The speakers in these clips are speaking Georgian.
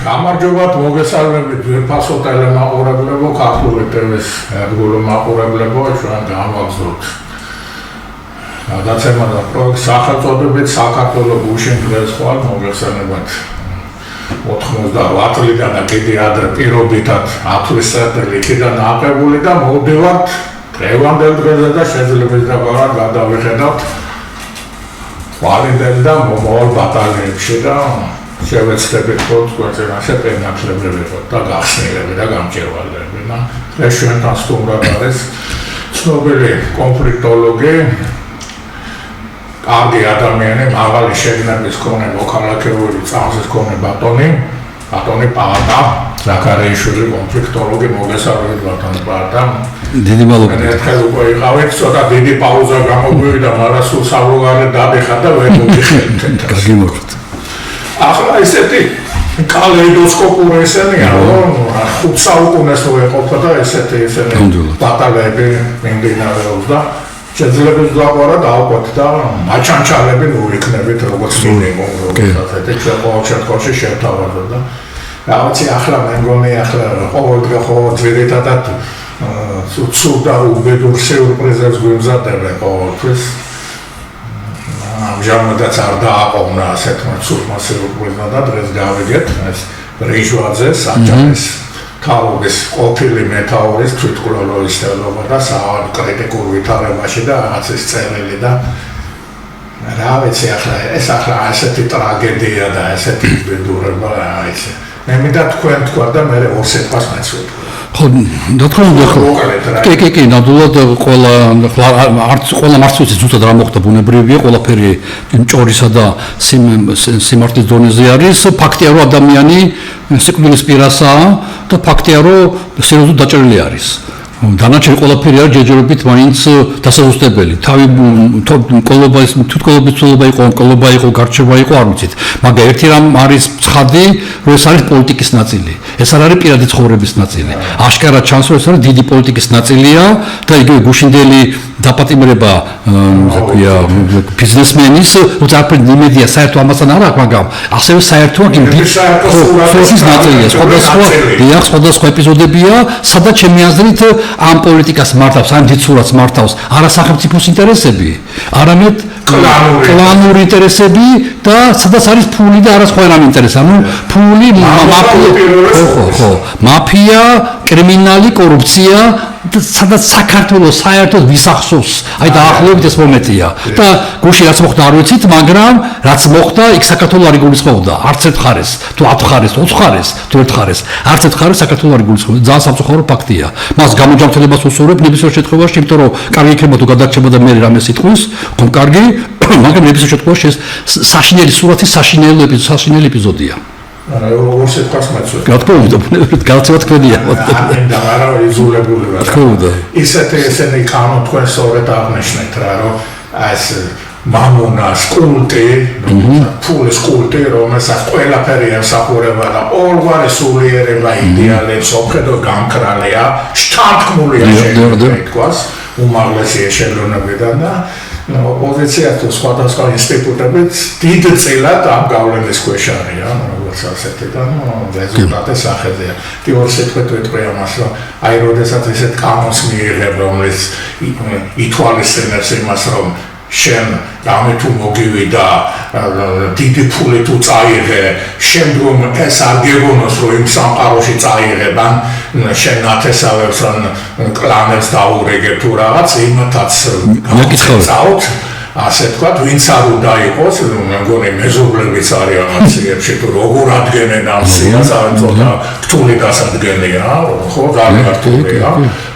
გამარჯობათ მოგესალმებით ვერფასო ტელემაყურებლებო ქართული ტელეს ერთგულო მაყურებლებო ჩვენ გამოვაგზავნოთ გადაცემა და პროექტ სახელწოდებით საქართველოს გუშინ დღეს ხვალ მოგესალმებით 98 წლიდან და კიდე ადრე პირობითად ათვისებული იქიდან აყებული და მოვდივართ დღევანდელ დღეზე და შესაძლებლად გადავიხედავთ ვალიდელ და მომავალ ბატალიონებში და შევეცდებით რომ თქვენზე პერნახლებები ვიყოთ და გახსნილები და გამჭირვალეები და ეს ჩვენთან სტუმრად არის ცნობილი კონფლიქტოლოგი კარგი ადამიანი მაღალი შეგნების მქონე მოქალაქეური წამსის მქონე ბატონი პაატა ზაქარიაშვილი კონფლიქტოლოგი მოგესალმებით ბატონო პაატა დიდი მადლობა ერთხელ უკვე იყავით ცოტა დიდი პაუზა გამოგვივიდა მაგრამ სულ სავლოგარეთ დადიხართ და ვერ მოგიხსენებთ გაგიმორთ ახლა ესეთი კალეიდოსკოპური ესენია რომ 5 საუკუნეს რო ეყოფა და ესეთი ბატალები მიმდინარეობს და შეძლებს გაყარა დაუკვათ და მაჩანჩალები რო იქნებით როგორც მინიმუმ როგორც ეს ჩვენ ყოველ შემთხვევაში შევთავაზოთ და რაღაცი ახლა მე მგონი ახლა ყოველდღე ხო ძირითადად ცუდ და უბედურ სიურპრიზებს გვიმზადებენ ყოველთვის ამჟამადაც არ დააყოვნა ასეთმა ცუდმა სიურპრიზმა და დღეს გავიგეთ ეს რიჟვაძე საჯარის თავის ყოფილი მეტაურის თვითმკვლელობის სტელობა და კრიტიკულ ვითარებაში და რაღაცის წერილი და რა ვიცი ახლა ეს ახლა ასეთი ტრაგედია და ასეთი უბედურება არის მე მინდა თქვენ თქვა და მე ორ სიტყვას მეცვით ხო რა თქმა უნდა კი ნამდვილად ყველა მარცვლის ზუსტად რა მოხდა ბუნებრივია ყველაფერი ჭორისა და სიმართლის დონეზე არის ფაქტია რომ ადამიანი სიკვდილის პირასაა და ფაქტია რომ სერიოზულად დაჭრილი არის დანარჩენი ყველაფერი არის ჯერჯერობით მაინც დასაზუსტებელი თავი თვითმკვლელობის ცვლილება იყო გარჩევა იყო არ ვიცით მაგრამ ერთი რამ არის ცხადი რომ ეს არის პოლიტიკის ნაწილი ეს არ არის პირადი ცხოვრების ნაწილი აშკარად ჩანს რომ ეს არის დიდი პოლიტიკის ნაწილია და იგივე გუშინდელი დაპატიმრება ზოგია ბიზნესმენის უძაფრენ იმედია საერთო ამასთან არ აქვს მაგრამ ასევე საერთოა ის ნაწილია სხვადასხვა ეპიზოდებია სადაც ჩემი აზრით ამ პოლიტიკას მართავს ამ დიდ სურათს მართავს არა სახელმწიფოს ინტერესები არამედ კლანური ინტერესები და სადაც არის ფული და არა სხვა რამ ინტერესი ანუ ფული მაფია კრიმინალი კორუფცია სადაც საქართველოს საერთოდ ვისახსოვს აი დაახლოებით ეს მომენტია და გუშინ რაც მოხდა არ ვიცით მაგრამ რაც მოხდა იქ საქართველოს არ იგულისხმობდა არც ერთ ხარეს თუ 10 ხარეს 20 ხარეს თუ ერთ ხარეს არც ერთ ხარეს საქართველოს არ იგულისხმობდა ძალიან სამწუხარო ფაქტია მას გამოჯამრთელებას უსურვებ ნებისმიერ შემთხვევაში იმიტომ რომ კარგი იქნება თუ გადარჩება და მე რამე სიტყვის ხომ კარგი მაგრამ ნებისმიერ შემთხვევაში ეს საშინელი სურათის საშინელი ეპიზოდია ორ სიტყვას მეცვით. რა თქმა უნდა, გადაცემა თქვენია. და არა იზოლებული რა. თქო და. ესენი კანონ თქვენ სწორედ აღნიშნეთ რა, რომ ეს მამონას კულტი, ფულის კულტი, რომელსაც ყველაფერი ემსახურება და ორგვარი სულიერება იდეალებს ოქედო გამკრალია, შთანთქმულია შეგეთქვას, უმაღლესი ეშელონებიდან და ოპოზიცია თუ სხვადასხვა ინსტიტუტებით დიდწილად ამ გავლენის ქვეშ არიან, როგორც ასეთი და რეზულტატი სახელია. თორე სიტყვით ვიტყვი ამას, რომ აი როდესაც ესეთ კანონს მიიღებ, რომელიც ითვალისწინებს იმას, რომ შენ რამე თუ მოგივიდა დიდი ფული თუ წაიღე შემდგომ ეს არ გეგონოს რომ იმ სამყაროში წაიღებ ან შენ ათესავებს ან კლანებს დაურეგებ თუ რაღაც იმათაც გაგიცხავთ ასე თქვა ვინც არ უნდა იყოს მე მგონი მეზობლებიც არიან აქციებში თუ როგორ ადგენენ ამ სიას ან ცოტა რთული დასადგენია ხო გამართულია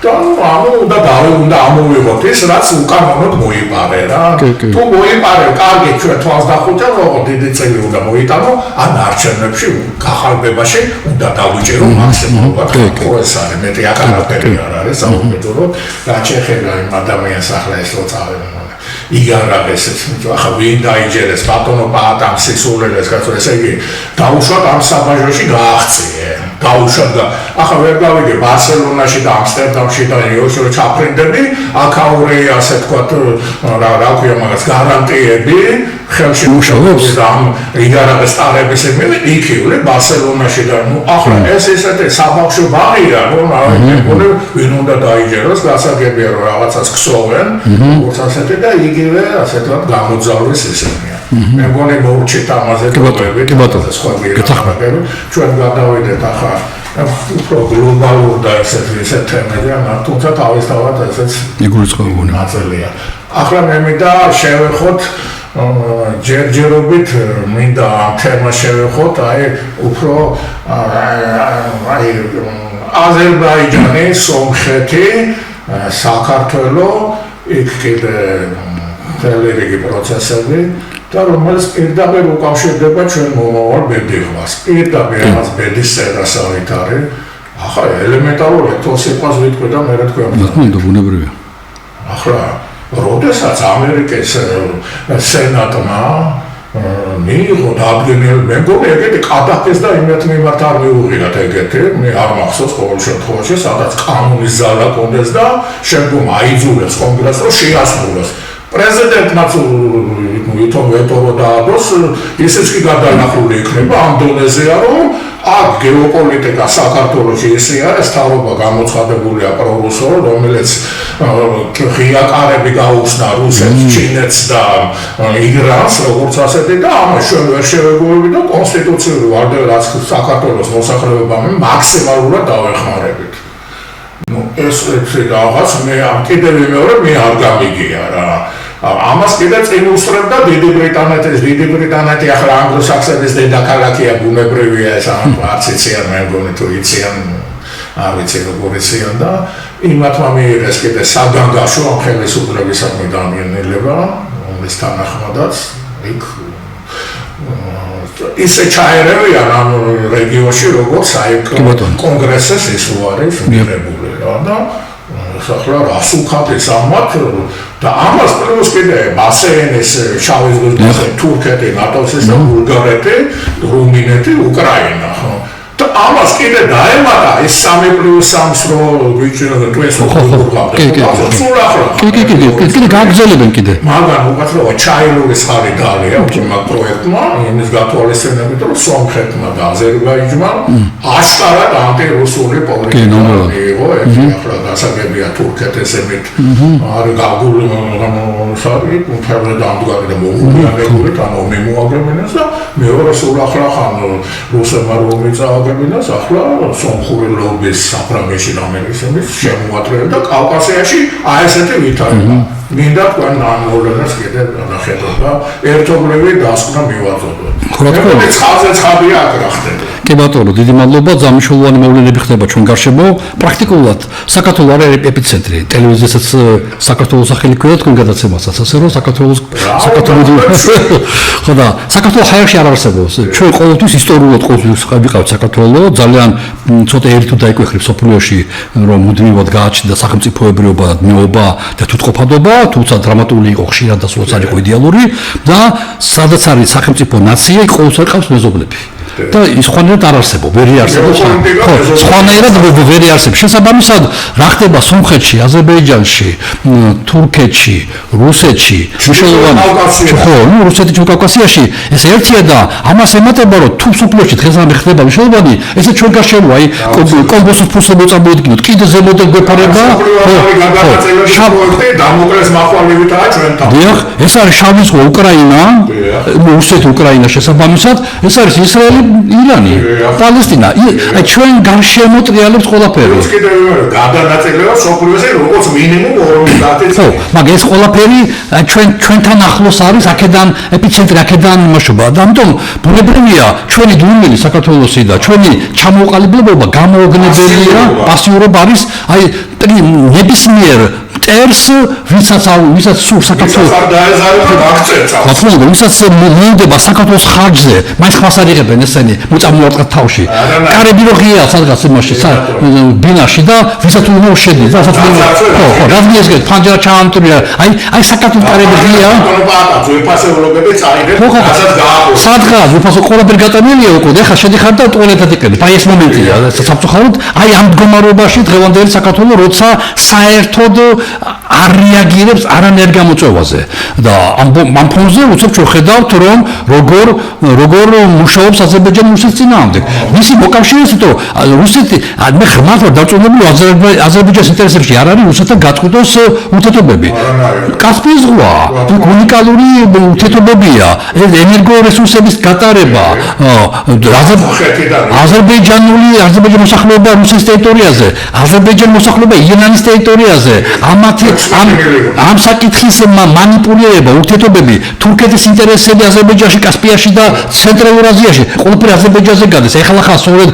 და უნდა ამოვიღოთ ის რაც უკანონოდ მოიპარე რა თუ მოიპარე კარგი ჩვენ თვალს დახუჭა რომ დიდი წელი უნდა მოიტანო ან არჩევნებში გახალბებაში უნდა დავიჭერო მაქსიმუმად ხო ეს არის მეტი აკარატერი არ არის საუბედუროდ რა შეხედა იმ ადამიანს ახლა ეს რო წავედა იგარაგეს ახლა ვინ დაიჯერეს ბატონო პაატამ სისულელეს კაცო ესე იგი დაუშვათ ამ საბაჟოში გააღწიე გაუშვათ და ახლა ვერ გავიგე ბარსელონაში და ამსტერდამში და ნიუ-იორკში ჩაფრინდები, აქაური ასე ვთქვათ რა ქვია მაგას გარანტიები ხელში მუშაობს და ამ იგარაღეს ტარების იქივლე ბარსელონაში და ნუ ახლა ეს ესეთი საბავშვო ბაღია, რომ მეგონი ვინ უნდა დაიჯეროს, გასაგებია რომ რაღაცას ქსოვენ, როგორც ასეთი და იგივე ასე ვთქვათ გამოძალვის ისენია. მე მგონი მოურჩით ამაზე და სხვა გეთახმები ჩვენ გადავიდეთ ახლა უფრო გლობალურ და ესეთ თემებზე, თუმცა თავისთავად ესეც მიგულისხმებული ნაწილია. ახლა მე მინდა შევეხოთ ჯერჯერობით მინდა ამ თემას შევეხოთ უფრო აზერბაიჯანი, სომხეთი, საქართველო, იქ კიდე მთელი რიგი პროცესები და რომელიც პირდაპირ უკავშირდება ჩვენ მომავალ ბედიღმას. პირდაპირ ამას ბედის წერასავით არის. ახლა ელემენტარული ეთოს იყვას ვიტყვი და მე რა თქვა. ნახმენდა ბუნებრივია. ახლა როდესაც ამერიკის სენატმა მიიღო დადგენილი, მე მგონი ეგეთი კადაფეს და იმათ მიმართ არ მიუღიათ ეგეთი, მე არ მახსოვს ყოველ შემთხვევაში, სადაც კანონის ზალა კონდეს და შემდგომ აიძულეს კონგრესს რომ შეასრულოს. პრეზიდენტმაც ვითომ ვეტო რო დაადოს, ისიც კი გადანახული იქნება ამ დონეზეა, რომ აქ გეოპოლიტიკა საქართველოში ისე არის, თავობა გამოცხადებულია პრორუსო, რომელიც ღია კარები გაუხსნა რუსეთს, ჩინეთს და ირანს, როგორც ასეთი და ამას ჩვენ ვერ შევეგუებით და კონსტიტუციური ვარდები რაც საქართველოს მოსახლეობამ მაქსიმალურად დავეხმარებით. ნუ ეს რაღაც მე კიდევ მეორე მე არ გამიგია რა. ამას კიდე წინ უსწრებდა დიდი ბრიტანეთი ახლა ანგლო-საქსების დედაქალაქია, ბუნებრივია ეს არც იციან, მე მგონი თუ იციან, არ ვიცი როგორ იციან და იმათმა მიიღეს კიდე საგანგაშო ხელისუფლებისადმი დამიანელება, რომლის თანახმადაც იქ ისე ჩაერევიან ამ რეგიონში, როგორც კონგრესის ის უარის მიღებული რა და ახლა რას უხატეს ამათ და ამას პლუს კიდე ბასენის შავი ზღვის თურქეთი, ნატოსის და ბულგარეთი, რუმინეთი, უკრაინა ხო და ამას კიდე დაემატა ეს 3+3-ს რო ვიჭირდა თვეს უყურებდა. კიდე გაგრძელებენ კიდე. მაგრამ უკაცრავად ჩაილურის ხარი დალია უბრალოდ პროექტმა, იმის გათვალისწინებით რომ სომხეთმა და აზერბაიჯანმა აშკარად ანტირუსული პოლიტიკა მიიღო, ეს ახლა გასაგებია თურქეთის ემით არ გაგული სარი ფერდა დამდგარი და მოუგებიანი და მომოაგებინეს და მეორე სულ ახლა ხან რუსებმა რომ მიწააგებინეს, ახლა სომხური ლობის საფრანგეთში და ამერიკაშიც შემოატრევენ და კავკასიაში ესეთი ვითარება. მინდა თქვენ ამ მოვლენას კიდე ნახეთოთ და ერთობლივი დასკვნა მივაწოდოთ. მე ხალხზე ცხადია აქ რა ხდება. კი ბატონო, დიდი მადლობა, ძამშოვანი მოვლენები ხდება ჩვენ გარშემო. პრაქტიკულად საქართველო არის ეპიცენტრი. ტელევიზიასაც საქართველოს სახელი ქვია თქვენ გადაცემასაც, ასე რომ საქართველოს ხო და საქართველოს ჰაერში არ არსებობს. ჩვენ ყოველთვის ისტორიულად ყოველთვის ვიყავთ საქართველო, ძალიან ცოტა ერთუ დაიკვეხრებ სოფლიოში, რომ მუდმივად გააჩნდა სახელმწიფოებრიობა, მეობა და თვითყოფადობა, თუმცა დრამატული იყო ხშირად და სულაც არ იყო იდეალური და სადაც არის სახელმწიფო ნაცია, იქ ყოველთვის ყავს მეზობლები. და სხვანაირად არ არსებობს, ვერ იარსებობს. ხო, სხვანაირად ვერ იარსებობს. შესაბამისად, რა ხდება სომხეთში, აზერბაიჯანში, თურქეთში, რუსეთში, ხო, ნუ რუსეთში, კავკასიაში, ეს ერთია და ამას ემატება, რომ თუ სოფლიოში დღეს ამ ხდება მნიშვნელოვანი, ესე ჩვენ გარშემო, აი, კომბოსის ფუსები წამოედგინოთ, კიდე ზემოდან გვეფარება. დამოკრეს მახვალებითაა ჩვენთან. დიახ, ეს არის შავი ზღვა, უკრაინა, რუსეთი, უკრაინა შესაბამისად, ეს არის ისრაელი, ირანი, პალესტინა. აი ჩვენ გარშემო ტრიალებთ ყველაფერი. ეს კიდევ გადანაწილება სოფლიოში როგორც მინიმუმ 50. ხო, მაგრამ ეს ყველაფერი ჩვენთან ახლოს არის, აქედან ეპიცენტრი, აქედან იმაშობა. და ამიტომ ბუნებრივია ჩვენი დუმილი საქართველოსი და ჩვენი ჩამოყალიბება გამოუგნებელია, პასიურობა არის, აი ნებისმიერ მტერს, ვისაც სურს საქართველოს ვისაც მოუნდება საქართველოს ხარჯზე, მაინც ხმას არ იღებენ ესენი მოწამოარტყათ თავში. კარები რო ღია სადღაც იმაში ბინაში და ვისაც უნდა შედის, რასაც ხო, რადგან ეს ფანჯარა ჩაამტრია, აი საქართველოს კარები ღია. სადღაც უფასო ყველაფერი გატანილია უკვე და ხა შედიხარ და ტუალეტად იყენებ. აი ეს მომენტია სამწუხაროდ აი ამ მდგომარეობაში დღევანდელი საქართველოს როცა საერთოდ არ რეაგირებს არანაირ გამოწვევაზე და ამ ფონზე უცებ ხედავთ რომ როგორ მუშაობს აზერბაიჯანი რუსეთის წინააღმდეგ. მისი მოკავშირეა თუ რუსეთი მე ხმად ვარ დაწუნებული აზერბაიჯანის ინტერესებში არ არის რუსეთთან გაწყვეტოს ურთიერთობები. კასპიის ზღვა უნიკალური ურთიერთობებია, ენერგორესურსების გატარება, აზერბაიჯანის მოსახლეობა რუსეთის ტერიტორიაზე, აზერბაიჯანის მოსახლეობა ირანის ტერიტორიაზე, ამ საკითხის მანიპულირება, ურთიერთობები, თურქეთის ინტერესები აზერბაიჯანში, კასპიაში და ცენტრალურ აზიაში, ყველაფერი აზერბაიჯანზე გადის. ეხლა ხა სწორედ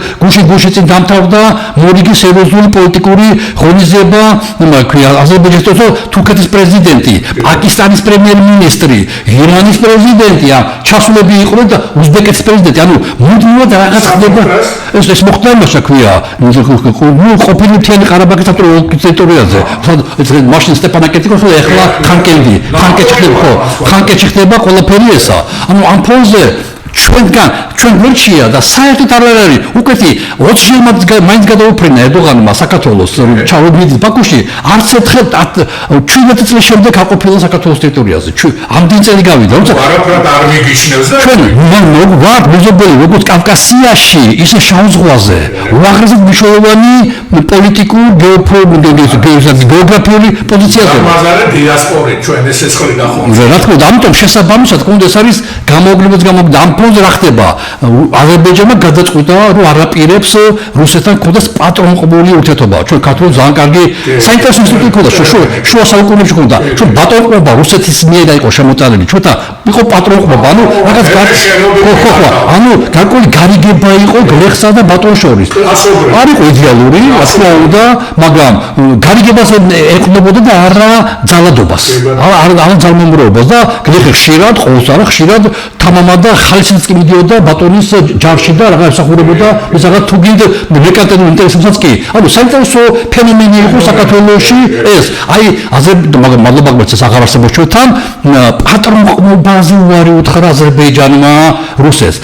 გუში წინ დამთავრდა მორიგი სერიოზული პოლიტიკური ღონისძიება, აზერბაიჯანის თურქეთის პრეზიდენტი, პაკისტანის პრემიერ-მინისტრი, ირანის პრეზიდენტი, ჩასულები იყვნენ და უზბეკეთის პრეზიდენტი, ანუ მუდმივად რაღაც ხდება. ეს მოხდა იმასა ქვია, ყოფილი მთიანი ყარაბაღის ავტონომიის ტერიტორიაზე. მაშინ სტეპანაკერტი ხო ეხლა ხანკეთში ხდება ყველაფერი ესა. ანუ ამ ფონზე ჩვენ გვერდშია და საერთოდ არ არის უკეთი 20 ჯერ მაინც გადაუფრენა ერდოღანმა საქართველოს ჩავიდით ბაქოში არც ერთხელ 17 წლის შემდეგ აყოფილა საქართველოს ტერიტორიაზე ამდენ წელი გავიდა როცა არაფრად არ მიგიშნევს და ჩვენ ვართ მეზობელი როგორც კავკასიაში ისე შავ ზღვაზე უაღრესად მნიშვნელოვანი პოლიტიკურ გეოგრაფიული პოზიციაზე მაზარე დიასპორით ჩვენ ეს ხელი გახონდა რა თქმა უნდა ამიტომ შესაბამისად კონდეს არის გამოუგლებელს ამ ფონზე რა ხდება აზერბაიჯანმა გადაწყვიტა რომ არაპირებს რუსეთთან ქონდეს პატრონყმული ურთიერთობა ჩვენ ქართულ ძალიან კარგი საინტერესო ინსტიტუტი ქონდა შუა საუკუნეებში ქონდა ჩვენ პატრონყმობა რუსეთის მიერ იყო შემოწალილი ჩვენთან იყო პატრონყმობა ანუ რაღაც ანუ გარკვეული გარიგება იყო გლეხსა და ბატონის შორის არ იყო იდეალური რა თქმა უნდა მაგრამ გარიგებას ეყნობოდა და არა ძალადობას არა ძალმომროებას და გლეხი ხშირად ყოველს არა ხშირად თამამა და ხალისიც კი მიდიოდა ბატონის ჯარში და რაღაც მსახურებოდა მისაღად თუ გინდა მეკანტენულ ინტერესებსაც კი ანუ საინტერესო ფენომენი იყო საქართველოში ეს აი მაგრამ მადლობა გმეცეს აღარ არსებობს ჩვენთან პატრონყმობაზე უარი უთხრა აზერბაიჯანმა რუსეთს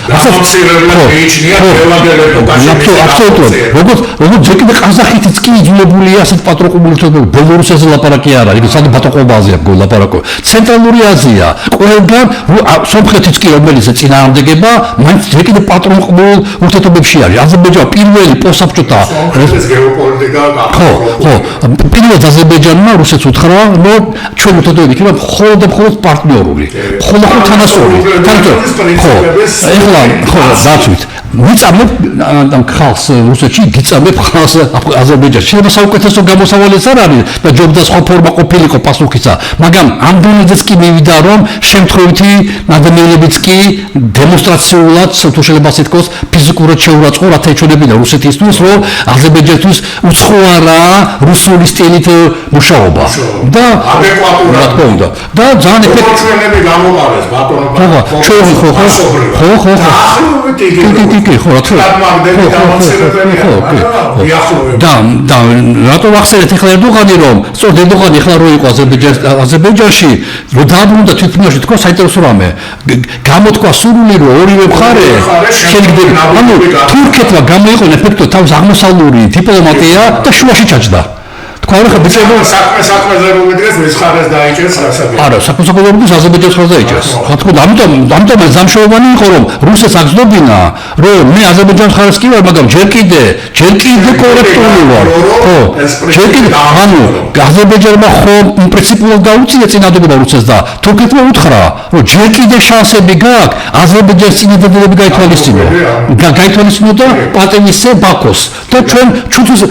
აბსოლუტურად როგორც ჯერ კიდე ყაზახეთიც კი იძულებულია ასეთ პატრონყმულ ურთიერთობებში ბელორუსეთზე ლაპარაკი არ არის სადაც პატრონყმობაზეა გოლაპარაკო ცენტრალური აზია ყველგან სომხეთიც კი რომელიც წინააღმდეგება მაინც ჯერ კიდე პატრონყმულ ურთიერთობებში არის აზერბაიჯანი პირველი პოსტსაბჭოთა ეს გეოპოლიტიკა ხო პირველად აზერბაიჯანმა რუსეთს უთხრა რომ ჩვენ ურთიერთობები იქნება მხოლოდ და მხოლოდ პარტნიორული მხოლოდ თანასწორი ხო ეხლა ხო დაცვით მიწამებ ამ ხალხს რუსეთში გიწამებ ხალხს აზერბაიჯანში შეიძლება საუკეთესო გამოსავალიც არ არის და ჯობდა სხვა ფორმა ყოფილიყო პასუხისა მაგრამ ამ დონეზეც კი მივიდა რომ შემთხვევითი ადამიანებიც კი დემონსტრაციულად თუ შეიძლება ასე თქვოს ფიზიკურად შეურაცხო რათა ეჩვენებინა რუსეთისთვის რომ აზერბაიჯანთვის უცხოარა რუსული სტილით მუშაობა და ადეკვატურად და ძალიან ეფექტური გამოყარეს ბატონო ხო და რატო ვახსენეთ ახლა ერდოღანი რომ სწორედ ერდოღანი ახლა რო იყო აზერბაიჯანში რომ დააბრუნდა თვითმფრინავში თქვა საინტერესო რამე გამოთქვა სურვილი რომ ორივე მხარე შეიძლება ანუ თურქეთმა გამოიყენა ეფექტო თავის აღმოსავლური დიპლომატია და შუაში ჩაჯდა თქვა რა ხდება საქმეზე რომ მიდრეს მის ხარეს დაიჭერს რასაკვირველია არა საქმეზე აზერბაიჯანს ხარ დაიჭერს რა თქმა უნდა ამიტომ ზამშოვანი იყო რომ რუსეთს აგზნობინა რომ მე აზერბაიჯანის ხარეს კი ვარ მაგრამ ჯერ კიდე კორექტული ვარ ხო ჯერ კიდე ანუ აზერბაიჯანმა ხო პრინციპულად დაუწია წინადადება რუსეთს და თურქეთმა უთხრა რომ ჯერ კიდე შანსები გაქვს აზერბაიჯანის წინადადებები გაითვალისწინო და პატივისცე ბაქოს და ჩვენთვის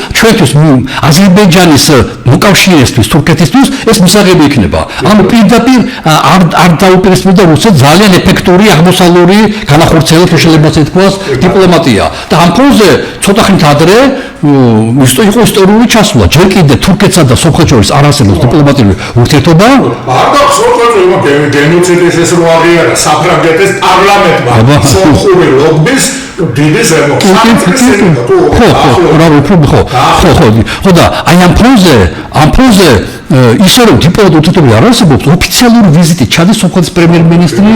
აზერბაიჯანის მოკავშირესთვის თურქეთისთვის ეს მისაღები იქნება ანუ პირდაპირ არ დაუპირისპირდა რუსეთს ძალიან ეფექტური აღმოსავლური განახორციელება თუ შეიძლება ასე თქვას დიპლომატია და ამ ფონზე ცოტა ხნით ადრე იყო ისტორიული ჩასვლა ჯერ კიდე თურქეთსა და სომხეთს შორის არ არსებობს დიპლომატიური ურთიერთობა მარტო სომხეთს გენოციდის ეს რო აღიარა საფრანგეთის პარლამენტმა სომხური ლობბის დიდი ზემო ხო და აი ამ ფონზე ისე რომ დიპლომატიური ურთიერთობები არ არსებობს, ოფიციალური ვიზიტი ჩადის სომხეთის პრემიერ-მინისტრი,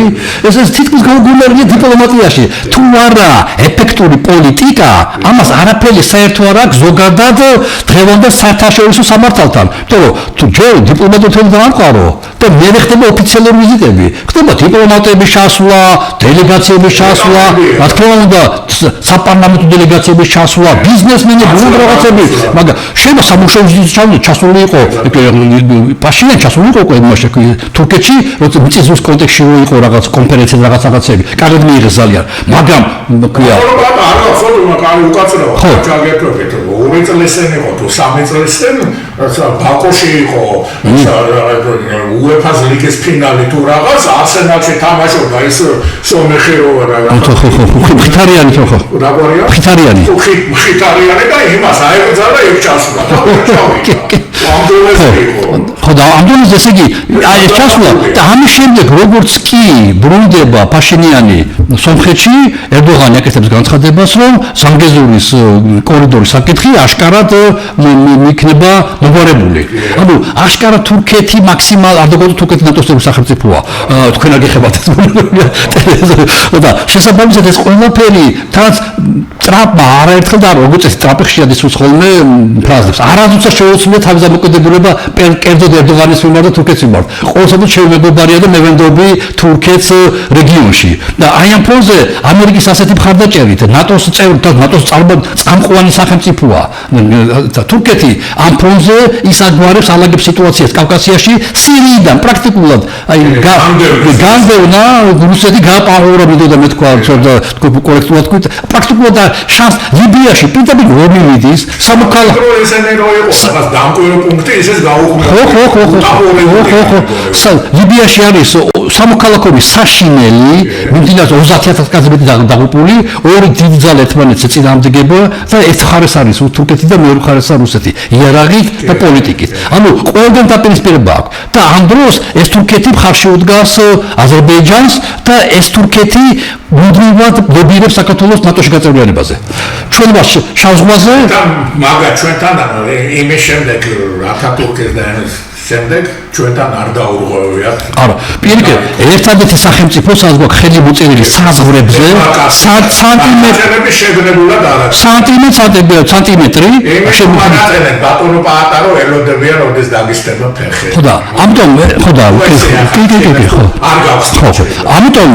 ეს თითქმის გაუგუნარია დიპლომატიაში. თუ არა ეფექტური პოლიტიკა, ამას არაფერი საერთო არ აქვს ზოგადად დღევანდელ საერთაშორისო სამართალთან. იმიტომ რომ თუ ჯერ დიპლომატიური ურთიერთობები არ ყარო და მე ხდება ოფიციალური ვიზიტები, ხდება დიპლომატების ჩასვლა, დელეგაციების ჩასვლა, რა თქმა უნდა, საპარლამენტო დელეგაციების ჩასვლა, ბიზნესმენები, რაღაცები, მაგრამ შეიძლება სამუშაო ვიზიტი ჩასული იყო, პაშინიანი ჩასული იყო იმაში თურქეთში, როცა მიწისძვრის კონტექსტში იყო რაღაც კონფერენციები, რაღაცები, კარგად მიიღეს ძალიან, მაგრამ ქვია არა, ხოდო მაგარი უკაცრავა, ჩაგეთქვით, 2 წლის წინ იყო თუ 3 წლის წინ, ბაკოში იყო UEFA-ს ლიგის ფინალი თუ რაღაც, არსენალში თამაშობდა ის სომეხერო რაღაც. ხითარიანი ხო? რა გვარია? ხითარიანი. ხითარიანი და იმას აებძალა იქ ჩასვლა. ხო და ამდენს ესე იგი აი ეს ჩასვლა და ამის შემდეგ როგორც კი ბრუნდება პაშინიანი სომხეთში ერდოღანი აკეთებს განცხადებას რომ ზანგეზურის კორიდორის საკითხი აშკარად იქნება მოგვარებული. ანუ აშკარად თურქეთი მაქსიმალ არ დაგოწევთ თურქეთი ნატოს სახელმწიფოა. თქვენ არ გეხებათ და შესაბამისად ეს ყველაფერი თან ტრაპმა არაერთხელ და როგორც ეს ტრაპი ხშირად ისურს ხოლმე ფრაზებს. არასდროს შეუძლია თავის დამოკიდებულება კერძოდ ერდოღანის მიმართ და თურქეთის მიმართ. ყოველთვის შევმეგობარია და მევენდობი თურქეთს რეგიონში. და აი ამ ფონზე ამერიკის ასეთი მხარდაჭერით ნატოს წევრი და ნატოს წამყვანი სახელმწიფოა. თურქეთი ამ ფონზე ის აგვარებს ალაგებს სიტუაციას კავკასიაში სირიიდან პრაქტიკულად აი განდევნა რუსეთი გააპარურა მიდოდა მე თქვა კორექტულად თქვით პრაქტიკულად შანს ლიბიაში პირდაპირ ომი მიდის სამოქალაქო ესენი რო იყო რაღაც დამკვირო პუნქტი ისეს გაუქმდა ხო ლიბიაში არის სამოქალაქო საშინელი მიმდინარე 30000 კაცი მეტი დაღუპული ორი დიდი ძალა ერთმანეთს წინააღმდეგება და ერთ მხარეს არის თურქეთი და მეორე მხარეს არის რუსეთი იერარქიით და პოლიტიკით ანუ ყველგან დაპირისპირება აქვს და ამ დროს ეს თურქეთი მხარში უდგას აზერბაიჯანს და ეს თურქეთი მუდმივად ლობირებს საქართველოს ნატოში გაწევრიანებაზე ჩვენ ვართ შავ ზღვაზე და მაგა ჩვენთან იმის შემდეგ ათათურქის და შემდეგ ჩვენთან არ დაურღვევიათ. არა, პირიქით, ერთადერთი სახელმწიფო საზღვაო ხელი მოწერილი საზღვრებზე სანტიმეტრები შეგნებულად არ არის. სანტიმეტრი შემოხატეთ ბატონო პაატარო ელოდებიან როდეს დაგისტება ფეხი. ხო და ამიტომ ხო და ხო. არ გავს. ხო. ამიტომ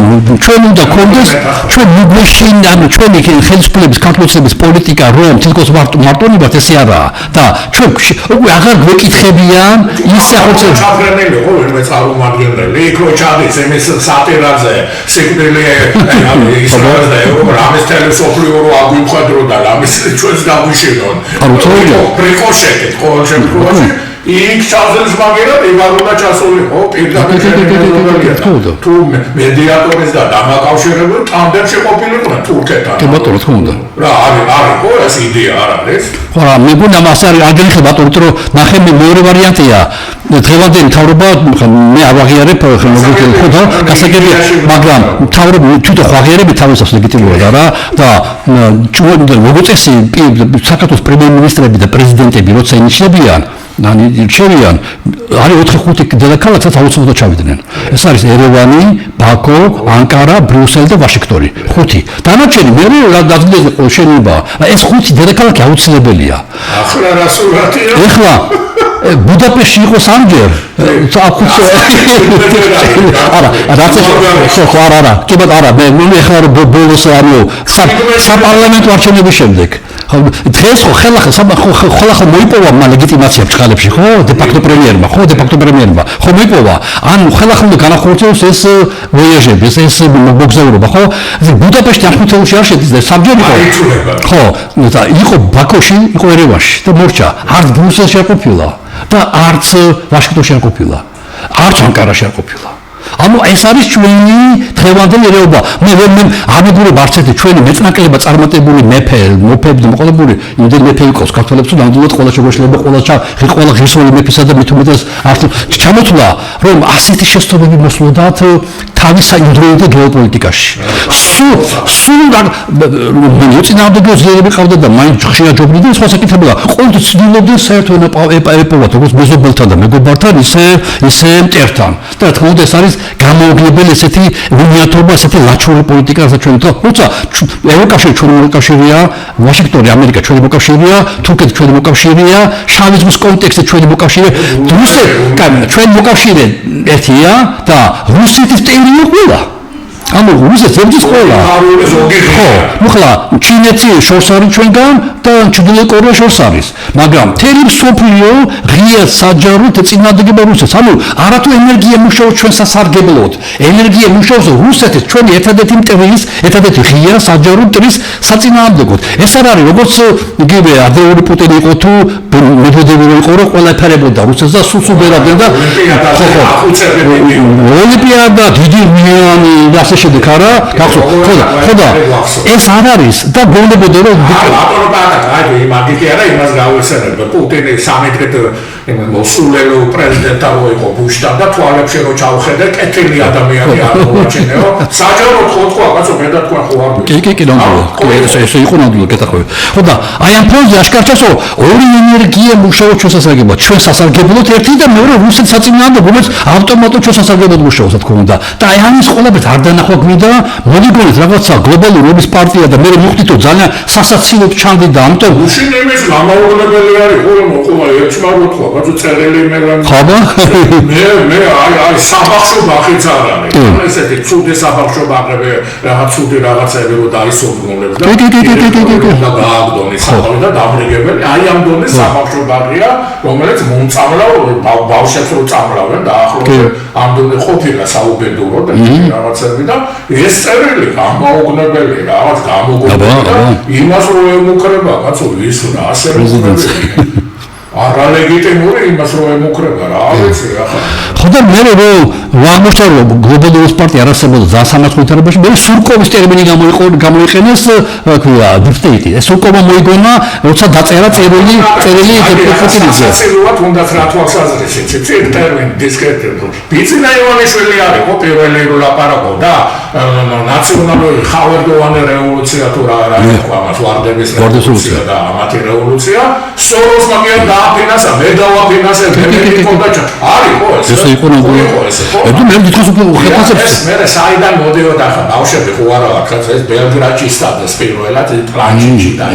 ჩვენ უნდა გქონდეს ჩვენ მიგმეშინ ანუ ჩვენი ხელისუფლების კანონების პოლიტიკა რომ თითქოს მარტონებად ესე არაა და ჩვენ უკვე აღარ გვეკითხებიან ის სახელმწიფო ჩაფრენილი ხო ვინმე წარმომადგენელი იქ რო ჩადის იმის სატირაზე სიკვდილი ისრაელს და ამის თელესოფლიო რო აგვიმხედრო და ამის ჩვენს გაგვიშინონ პრიკოშეტით ყოველ შემთხვევაში იქ ჩაძებს მაგერად იბარულა ჩასულიყო პირდაპირ თუ მედიატორის და დამაკავშირებელი ტანდემში ყოფილიყო თურქეთთან კი ბატონო თქო უნდა რა არის ხო ეს იდეა არ არის ხო რა მე გუნა მას არის არ გიხება ბატონო რომ ნახე მე მეორე ვარიანტია დღევანდელი მთავრობა მე არ ვაღიარებ ხო და გასაგებია მაგრამ მთავრობა თვითონ ვაღიარები თავისას ლეგიტიმურად არა და ჩვენ როგორც წესი საქართველოს პრემიერ-მინისტრები და პრეზიდენტები როცა ინიშნებიან რჩევიან არის 4-5 დედაქალაქსაც აუცილებლად ჩავიდნენ. ეს არის ერევანი, ბაქო, ანკარა, ბრიუსელი და ვაშინგტონი. 5. დანარჩენი მე დაგძლეზე შენობა. ეს 5 დედაქალაქი აუცილებელია. ახლა რა სურათია? ეხლა ბუდაპეშტში იყო სამჯერ. არა, რაც ხო არა. კი ბატონო არა, მე ეხლა ბოლოს ანუ საპარლამენტო არჩევნების შემდეგ. დღეს ხო ხელახლა მოიპოვა ლეგიტიმაცია ბჭყალებში ხო დე-ფაქტო პრემიერმა ხო მოიპოვა ანუ ხელახლა განახორციელოს ეს ვოიაჟები ეს მოგზაურობა ხო ბუდაპეშტი ამ ხუთეულში არ შედის და სამჯერ იყო ხო და იყო ბაქოში იყო ერევანში და მორჩა არც ბრიუსელში არ ყოფილა და არც ვაშინგტონში არ ყოფილა არც ანკარაში არ ყოფილა ანუ ეს არის ჩვენი დღევანდელი ერეობა. მე ამეგურებ არც ერთი ჩვენი მეწნაკლებად წარმატებული მეფეები და მოყოლებული იმდენი მეფე იყოს ქართველებს თუ ნამდვილად ყველა შეგვეშლება ყველა ღირსეული მეფისა და მით უმეტეს არც ჩამოთვლა რომ ასეთი შეცდომები მოსვლოდათ თავის საინდროინდელ გეოპოლიტიკაში. სულ მოწინააღმდეგე ძლიერები ყავდა და მაინც ხშირად ჯობნიდნენ სხვა საკითხებია. ყოველთვის ცდილობდნენ საერთო ენა ეპოვათ, როგორც მეზობელთან და მეგობართან, ისე მტერთან. და რა თქმა უნდა ეს არის გამოუგებელი ესეთი უნიათობა, ესეთი ლაჩხური პოლიტიკა, რასაც ჩვენ ვთქვით. როცა ევროკავშირი ჩვენი მოკავშირეა, ვაშინგტონი ამერიკა ჩვენი მოკავშირეა, თურქეთი ჩვენი მოკავშირეა, შავი ზღვის კონტექსტში ჩვენი მოკავშირე, ჩვენ მოკავშირე ერთია და რუსეთის ტერიტორია ყველა. ანუ რუსეთს ზოგჯერ ყველა. ხო, ახლა ჩინეთი შორს არის ჩვენგან და ჩრდილოეთ კორეა შორს არის. მაგრამ მთელი მსოფლიო ღია საჯაროდ წინააღმდეგება რუსეთს. ანუ არათუ ენერგია მუშაობს ჩვენ სასარგებლოდ. ენერგია მუშაობს რუსეთის ჩვენი ერთადერთი მტრის, ერთადერთი ღია საჯარო მტრის საწინააღმდეგოდ. ეს არ არის როგორც იგივე ადრეული პუტინი იყო თუ მედვედევი იყო, რომ ყველა აფერებოდა რუსეთს და სულ ბერადენ და ოლიმპიადა დიდი მიანი ასე შედეგი არა გახსოვთ ხო და ეს არ არის და გონებოდა რომ აი მაგითი არა იმას გავესწრებ პუტინი სამეთრეთ მოსულელო პრეზიდენტა იყო ბუშთან და თვალებში რო ჩავხედე კეთილი ადამიანი არ მოაჩენეო საჯაროდ ხო თქვა კაცო მე და თქვა ხო არ კი ნამდვილად ეს იყო ნამდვილად გეტყვი ხო და აი ამ პროზი აშკარჩას რომ ორი ენერგია მუშაობს ჩვენ სასარგებლოდ ჩვენ სასარგებლოდ ერთი და მეორე რუსეთის საწინააღმდეგო რომელიც ავტომატურად ჩვენ სასარგებლოდ მუშაობს რა თქმა უნდა და აი ამის ყველაფერს არ დანახვა გვინდა მოდიგონით რაღაცა გლობალური რობის პარტია და მე მოხდით რომ ძალიან სასაცილოდ ჩანდი და ამიტომ უშინ იმის გამაუგებელი არის ყველა ერთმანეთს თქვა ბაძო წერელი ხაბა მე აი საბახშო ბახიც არ არის ესეთი ცუდი საბახშო ბახები რაღაც ცუდი რაღაცები რო დაისობრუნებს და გააგდონი საბახი და დამრიგებელი აი ამ დონის საბახშო ბახია რომელიც მომწამლა ბავშვებს რო წამლავენ და ახლობლად ამ დონე ყოფილა საუბედურო და რაღაცები და ეს წერილი გამაუგებელი რაღაც გამოგონდა იმას რო ემუქრება კაცო ის რა ასე არალეგიტიმური იმას რო ემუქრება რა ვიცი ახლა ხო და მე რომ ვამოშთარ რომ გლობალური პარტია არასებოდა ძალიან სამართლებრივობაში მე სურკოვის ტერმინი გამოიყენეს ქვია დიფტეიტი ეს სურკოვა მოიგონა როცა დაწერა წერილი დეპუტატიზე საწილოა თუნდაც რა თვალსაზრისით ცირ ტერმინი დისკრეტი ბიძინა ივანიშვილი არის ხო პირველი რო ლაპარაკობდა ნაციონალური ხავერდოვანი რევოლუცია თუ რა თქვა მას ვარდების რევოლუცია და ამათი რევოლუცია სოროს მაგიან დააფინანსა მე დავაფინანსე მე კონდაჩა არის ხო ეს იყო მე მითხრას ეს მე საიდან მოდიოდა ხა ბავშვები ხო არა ვარ ეს ბელგრადში სტადეს პირველად პლანჩი და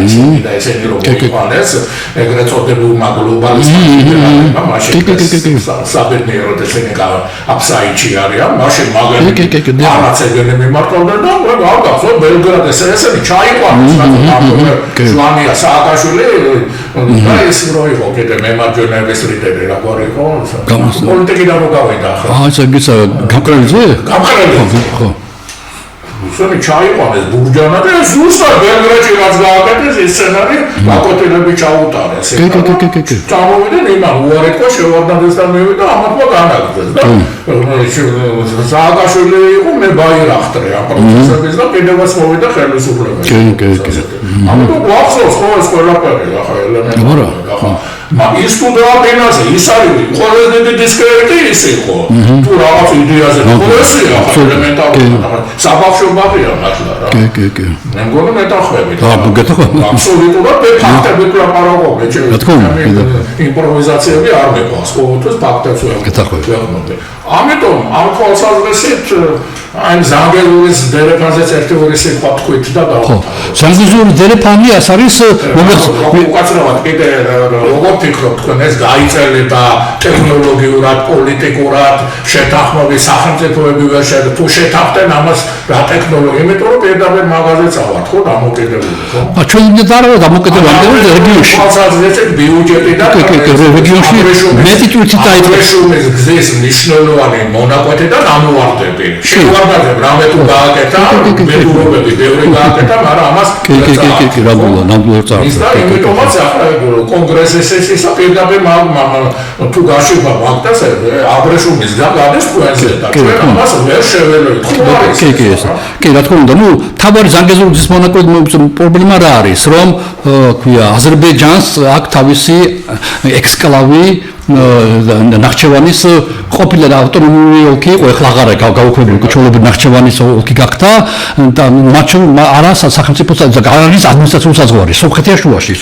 ესენი რომ მოიყვანეს ეგრეთ წოდებულმა გლობალისტებმა მაშინ საბედნიერო ესენი აფსაიჩი არიან მაშინ მაგალითად არაცეგენი მიმართავდა და გავგახსოვ ბელგრადის ესენი ჩაიყვანეს ჟვანია სააკაშვილი და ეს რო იყო კიდე მემარჯვენეების ლიდერი რაგვარი იყო პოლიტიკიდან რო გავიდა ახლა ეს გიცა გამკრელიძე? გამკრელიძე. ხო. უსმენი ჩაიყვანეს ბურჯანა და ზუსტად ბელგრადში რაც გააკეთეს ეს სცენარი ბაკოტელები ჩაუტარეს. კი. წამოვიდნენ იმან უარეთქვა შევარდნაძესთან მივიდა ამათმა განაგრძეს და სააკაშვილი იყო მე ბაირახტრი ამ პროცესების და კიდევაც მოვიდა ხელისუფლება. კი. ამიტომ გვახსოვს ხო ეს ყველაფერი ახლა ელემენტი ახლა ის თუ დააფინანსე ის არის ყველაზე დიდი დისკრეტი ის იყო თუ რაღაც იდეაზე ყოველსია ახლა ელემენტარულად საბავშვო ბაღია ნახლა რა კი მე მგონი მეტახვევით გეტყვი აბსოლუტურად ფაქტებით ლაპარაკობ მე იმპროვიზაციები არ მეყვარს ყოველთვის ფაქტებს ვეუბნები ამიტომ ამ თვალსაზრისით აი ზანგეზურის დერეფანზეც ერთი ორი სიტყვა თქვით და დავუყო ზანგეზურის დერეფანი ეს არის უკაცრავად კიდე როგორ ფიქრობ თქვენ ეს გაიწელება ტექნოლოგიურად პოლიტიკურად შეთანხმების სახელმწიფოები ვერ შეერთდა თუ შეთანხმდნენ ამას რა ტექნოლოგია იმიტომ რომ პირდაპირ მაღაზიაზე წავართ ხო დამოკიდებული ხო ჩვენ დაარო დამოკიდებული რეგიონში თვალსაზრისით ბიუჯეტი და რეგიონში მეტი თვითი დაიწყო გზის მნიშვნელოვანი მონაკვეთი და ნამოვარდები შევარდებ რამე თუ გააკეთა მედურობები ბევრი გააკეთა მაგრამ ამას კი ნამდვილად წავიდა ის და იმიტომაც ახლა კონგრესის ესეა პირდაპირ თუ გაშიფა მაგდას აბრეშუმის გადის თქვენზე და ჩვენ ამას ვერ შეველოით კი რა თქმა უნდა ნუ თავარი ზანგეზურის მონაკვეთის პრობლემა რა არის რომ ქვია აზერბაიჯანს აქვს თავისი ექსკლავი ნახჩევანის ყოფილი ავტონომიური ოლქი იყო, ეხლა აღარა გაუქმებული კუთხოვებული ნახჩევანის ოლქი გახდა და მათ არა სახელმწიფო არის ადმინისტრაციული საზღვარი სომხეთია შუაში.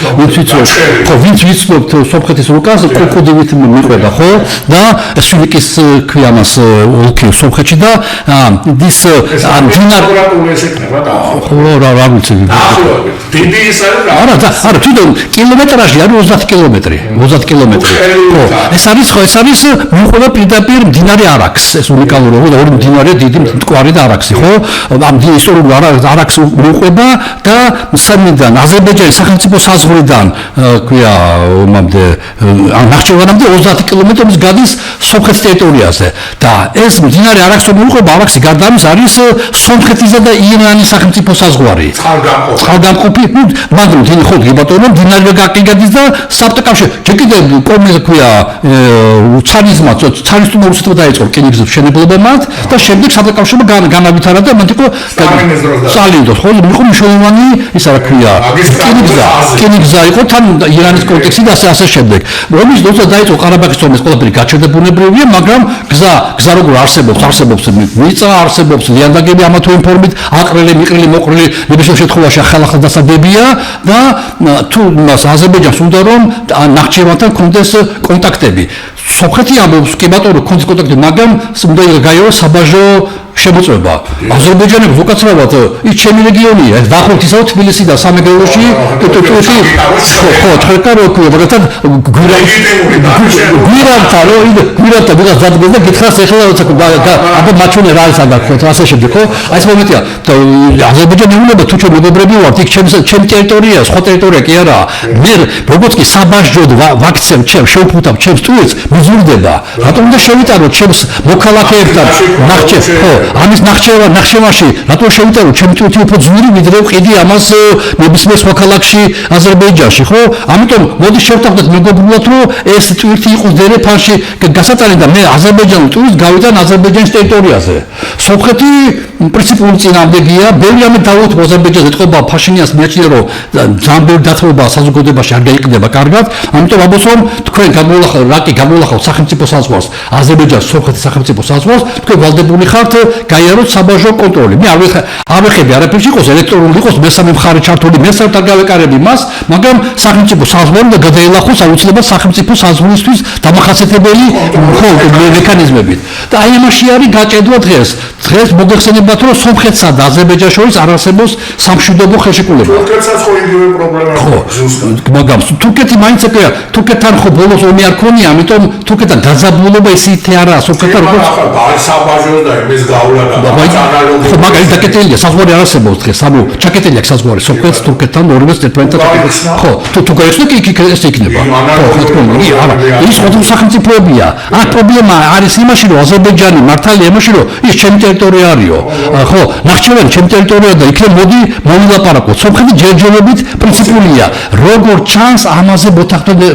ვინც ვიცნობთ სომხეთის რუკას კუკუდივით მიყვება, ხო? და სვინიკის ქვია მას ოლქი სომხეთში და ის რა ვიცი. დიდი ის არა, თვითონ კილომეტრაჟი არის 30 კილომეტრი. 30 კილომეტრი. ხო, ეს არის მიყვება პირდაპირ მდინარე არაქსს, ეს უნიკალური, ხო, ორი მდინარე დიდი მტკვარი და არაქსი, ხო? ამ ისტორიულ არაქსს მიყვება და სამიდან აზერბაიჯანის სახელმწიფო საზღვრიდან, ქვია, მომამდე ნახჩევანამდე 30 კილომეტრს გადის სომხეთის ტერიტორიაზე და ეს მდინარე არაქსს მიყვება, არაქსი გარდა ამის არის სომხეთისა და ირანის სახელმწიფო საზღვარი. წყალგამყოფი, მაგრამ დიდი ხო გიბატონო მდინარე გაყიდადის და საბტკავშირი ჯერ კიდევ კომის ქვია ცარიზმმა რუსეთმა დაიწყო რკინიგზის მშენებლობა მათ და შემდეგ საბტკავშირმა განავითარა და მათ იყო სტალინდოს ხო იყო მნიშვნელოვანი ისა რა ქვია რკინიგზა იყო თან ირანის კონტექსტი და ასე შემდეგ. რომის დროს დაიწყო ყარაბაღის ომის ყველაფერი გაჩერდებუნებრივია, მაგრამ გზა როგორ არსებობს მიწა არსებობს ლიანდაგები ამა თუ იმ ფორმით აყრილი მიყრილი მოყრილი ნებისმიერ შემთხვევაში ახალ დასადებია და თუ მას აზერბაიჯანს უნდა რომ ნახჩევანთან კონდეს კონტაქტები. სომხეთი ამბობს კი ბატონო კონდეს კონტაქტები, მაგრამ უნდა გაიარო საბაჟო შემოწმება. აზერბაიჯანებს უკაცრავად ის ჩემი რეგიონია, დაახლოებით ისევ თბილისი და სამეგრელოში ტუტუში ხო თხერკარო ქვია, მაგალითად გვირანთა ვიღაც დადგეს და გითხრას ეხლა აბა მაჩვენე რა არის აქ ხო ასე შემდეგ ხო? აი ეს მომენტია. აზერბაიჯანი უნდა თუ ჩვენ მეგობრები ვართ, იქ ჩემი ტერიტორია, სხვა ტერიტორია კი არა. მე როგორც კი საბაჟოდ ვაქცევ ჩემს შევფუთავ ჩემს ტურს, მიზურდება. რატომ უნდა შევიტანო ჩემს მოქალაქეებთან ნახჩევ ხო? ამის ნახჩევანში რატო შევიტანო ჩემი ტვირთი უფრო ძვირი ვიდრე ვყიდი ამას ნებისმიერ სხვა ქალაქში აზერბაიჯანში, ხო? ამიტომ მოდი შევთანხმდეთ მეგობრულად, რომ ეს ტვირთი იყოს დერეფანში გასაწევი და მე აზერბაიჯანულ ტვირთს გავიტან აზერბაიჯანის ტერიტორიაზე. სომხეთი პრინციპული წინააღმდეგია, ბევრი ამით დაუწყო აზერბაიჯანს ეთყობა ფაშინიანს მიაჩნია, რომ ძალიან ბევრი დათმობა საზოგადოებაში არ გაიყიდება კარგად, ამიტომ ამბობს რომ თქვენ გამოვлахავთ სახელმწიფო საზღვარს, აზერბაიჯანის სომხეთის სახელმწიფო საზღვარს, თქვენ ვალდებული ხართ გაიაროთ საბაჟო კონტროლი. მე არ ვეხები არაფერში იყოს ელექტრონული იყოს მესამე მხარე ჩართული, მე საერთოდ არ გავეკარები მას, მაგრამ სახელმწიფო საზღვარი უნდა გადაელახოს აუცილებლად სახელმწიფო საზღვრისთვის დამახასიათებელი მექანიზმებით. და აი ამაში არის გაჭედვა დღეს მოგეხსენებათ, რომ სომხეთსა და აზერბაიჯანს შორის არ არსებობს სამშვიდობო ხელშეკრულება. თურქეთსაც ხო იგივე პრობლემა აქვს. მაგრამ თურქეთი მაინც ეკია, თურქეთთან ხო ბოლოს ომი არ ქონია, ამიტომ თურქეთთან დაძაბულობა ისეთი არაა, სომხეთთან როგორც საბაჟო და იმის გავლა და ანალოგი. ხო, მაგალითად დაკეტილია საზღვარი არ არსებობს დღეს, ანუ ჩაკეტილია საზღვარი სომხეთს თურქეთთან ორივეს ერთმანეთთან. ხო, თუ გაიხსნა კი ეს იქნება. ხო, თქო, არა, ის სხვა სახელმწიფოებია. აქ პრობლემა არის იმაში, რომ აზერბაიჯანი მართალია იმაში, რომ ის ჩემი ტერიტორია არისო. ხო, ნახჩევანი ჩემი ტერიტორია და იქნებ მოდი მოვილაპარაკოთ. სომხეთი ჯერჯერობით პრინციპულია. როგორ ჩანს ამაზე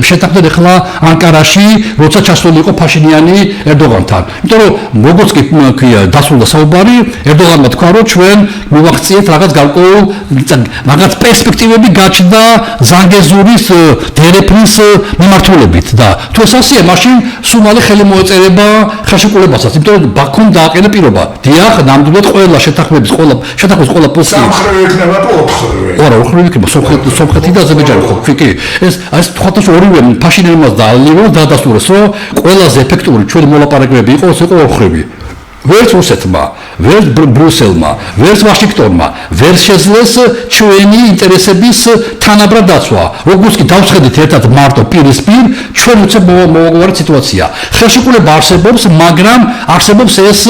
შეთანხმდნენ ახლა ანკარაში, როცა ჩასული იყო ფაშინიანი ერდოღანთან. იმიტომ რომ როგორც კი ქვია დასრულდა საუბარი, ერდოღანმა თქვა, რომ ჩვენ მივახციეთ რაღაც გარკვეულ რაღაც პერსპექტივები გაჩნდა ზანგეზურის დერეფნის მიმართულებით და თუ ეს ასეა, მაშინ სუმალი ხელი მოეწერება ხელშეკრულებასაც, იმიტომ რომ ბაქომ დააყენა პირობა. დიახ, ნამდვილად ყველა შეთანხმების ყველა პუნქტი სამხრივ იქნება თუ ოთხრივე. არა, ოთხრივე იქნება სომხეთი და აზერბაიჯანი ხო, კი. ეს სხვათა ორივე ფაშინიანმა და ალიეროს დაადასტურეს, რომ ყველაზე ეფექტური ჩვენი მოლაპარაკებები იყოს ოთხრივე. ვერც რუსეთმა, ვერც ბრიუსელმა, ვერც ვაშინგტონმა ვერ შეძლეს ჩვენი ინტერესების თანაბრად დაცვა. როგორც კი დავსხედით ერთად მარტო პირისპირ, ჩვენ უცებ მოვაგვარეთ სიტუაცია. ხელშეკრულება არსებობს, მაგრამ არსებობს ეს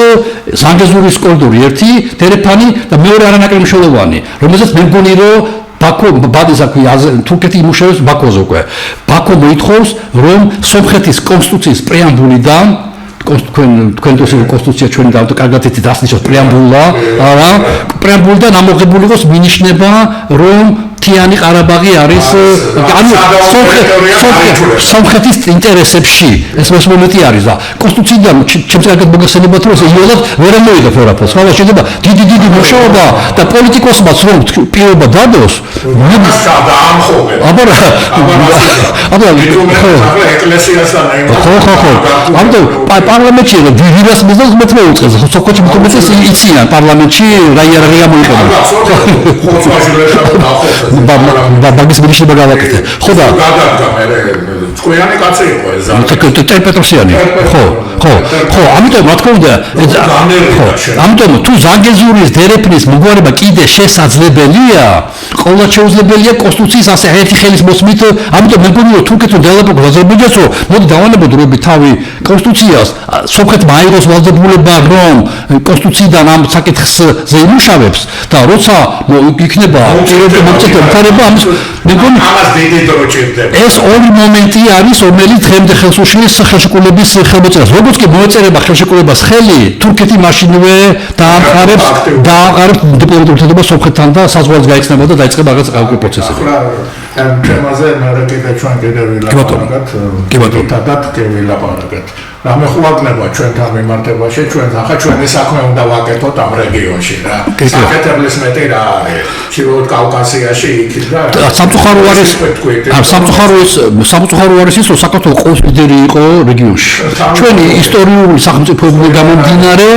ზანგეზურის კორიდორი 1, დერეფანი და მეორე არანაკლები მნიშვნელოვანი, რომელზეც მე მგონი რომ ბაქო ბადისა ქვია თურქეთი იმუშავებს ბაქოზე უკვე. ბაქო მოითხოვს, რომ სომხეთის კონსტიტუციის პრეამბულიდან თქვენ თუ კონსტიტუცია ჩვენი და კარგად იცით ასნიშნავს პრეამბულა, არა, პრეამბულიდან ამოღებული იყოს მინიშნება, რომ მთიანი ყარაბაღი არის სომხეთის ინტერესებში ეს მოსმენეთი არის და კონსტიტუციიდან ჩემს კარგად მოგახსენებათ რომ იოლად ვერ ამოვიდა ფორაფოს ხალხი შეიძლება დიდი მუშაობა და პოლიტიკოსმაც რომ პირობა დადოს ამიტომ პარლამენტში ვირას მიზანს მეტ მოუწეს სოხოჩი მეტ იციან პარლამენტში რა გამოიყენა ბაგის მინიშნება გავაკეთე ხო და წყვიანი კაცი იყო ეს ტერპეტროსიანი ხო ამიტომ რა თქმა უნდა ამიტომ თუ ზანგეზურის დერეფნის მოგვარება კიდე შესაძლებელია ყოველად შეუძლებელია კონსტიტუციის ასე ერთი ხელის მოსმით ამიტომ მეგონი რომ თურქეთო დელაპოკ აზერბაიჯანს მოდი დავანებოთ როები თავი კონსტიტუციას სომხეთმა აიღოს ვალდებულება რომ კონსტიტუციიდან ამ საკითხს ზეიმუშავებს და როცა იქნება პირობითი მომწესება ამის მეგონი ამას დიდი დრო ჭირდება ეს ორი მომენტი არის რომელიც დღემდე ხელს უშლის ხელშეკრულების ხელმოწერას როგორც კი მოეწერება ხელშეკრულებას ხელი თურქეთი მაშინვე დაამყარებს დიპლომატიურ ურთიერთობას სომხეთთან და საზღვარგარეთ გაიხსნება და დაიწყება რაღაც ყავკი პროცესები თემაზე მე კიდე ჩვენ კიდე ვილაპარაკეთ რამე ხვაგნება ჩვენთან მიმართებაში ჩვენი საქმე უნდა ვაკეთოთ ამ რეგიონში რა საკეთებლის მეტი რა არის ჩრდილოეთ კავკასიაში იქით და სამწუხარო არის ის რომ საქართველოს ყოველდღიური იყო რეგიონში ჩვენი ისტორიული სახელმწიფოებიდან გამომდინარე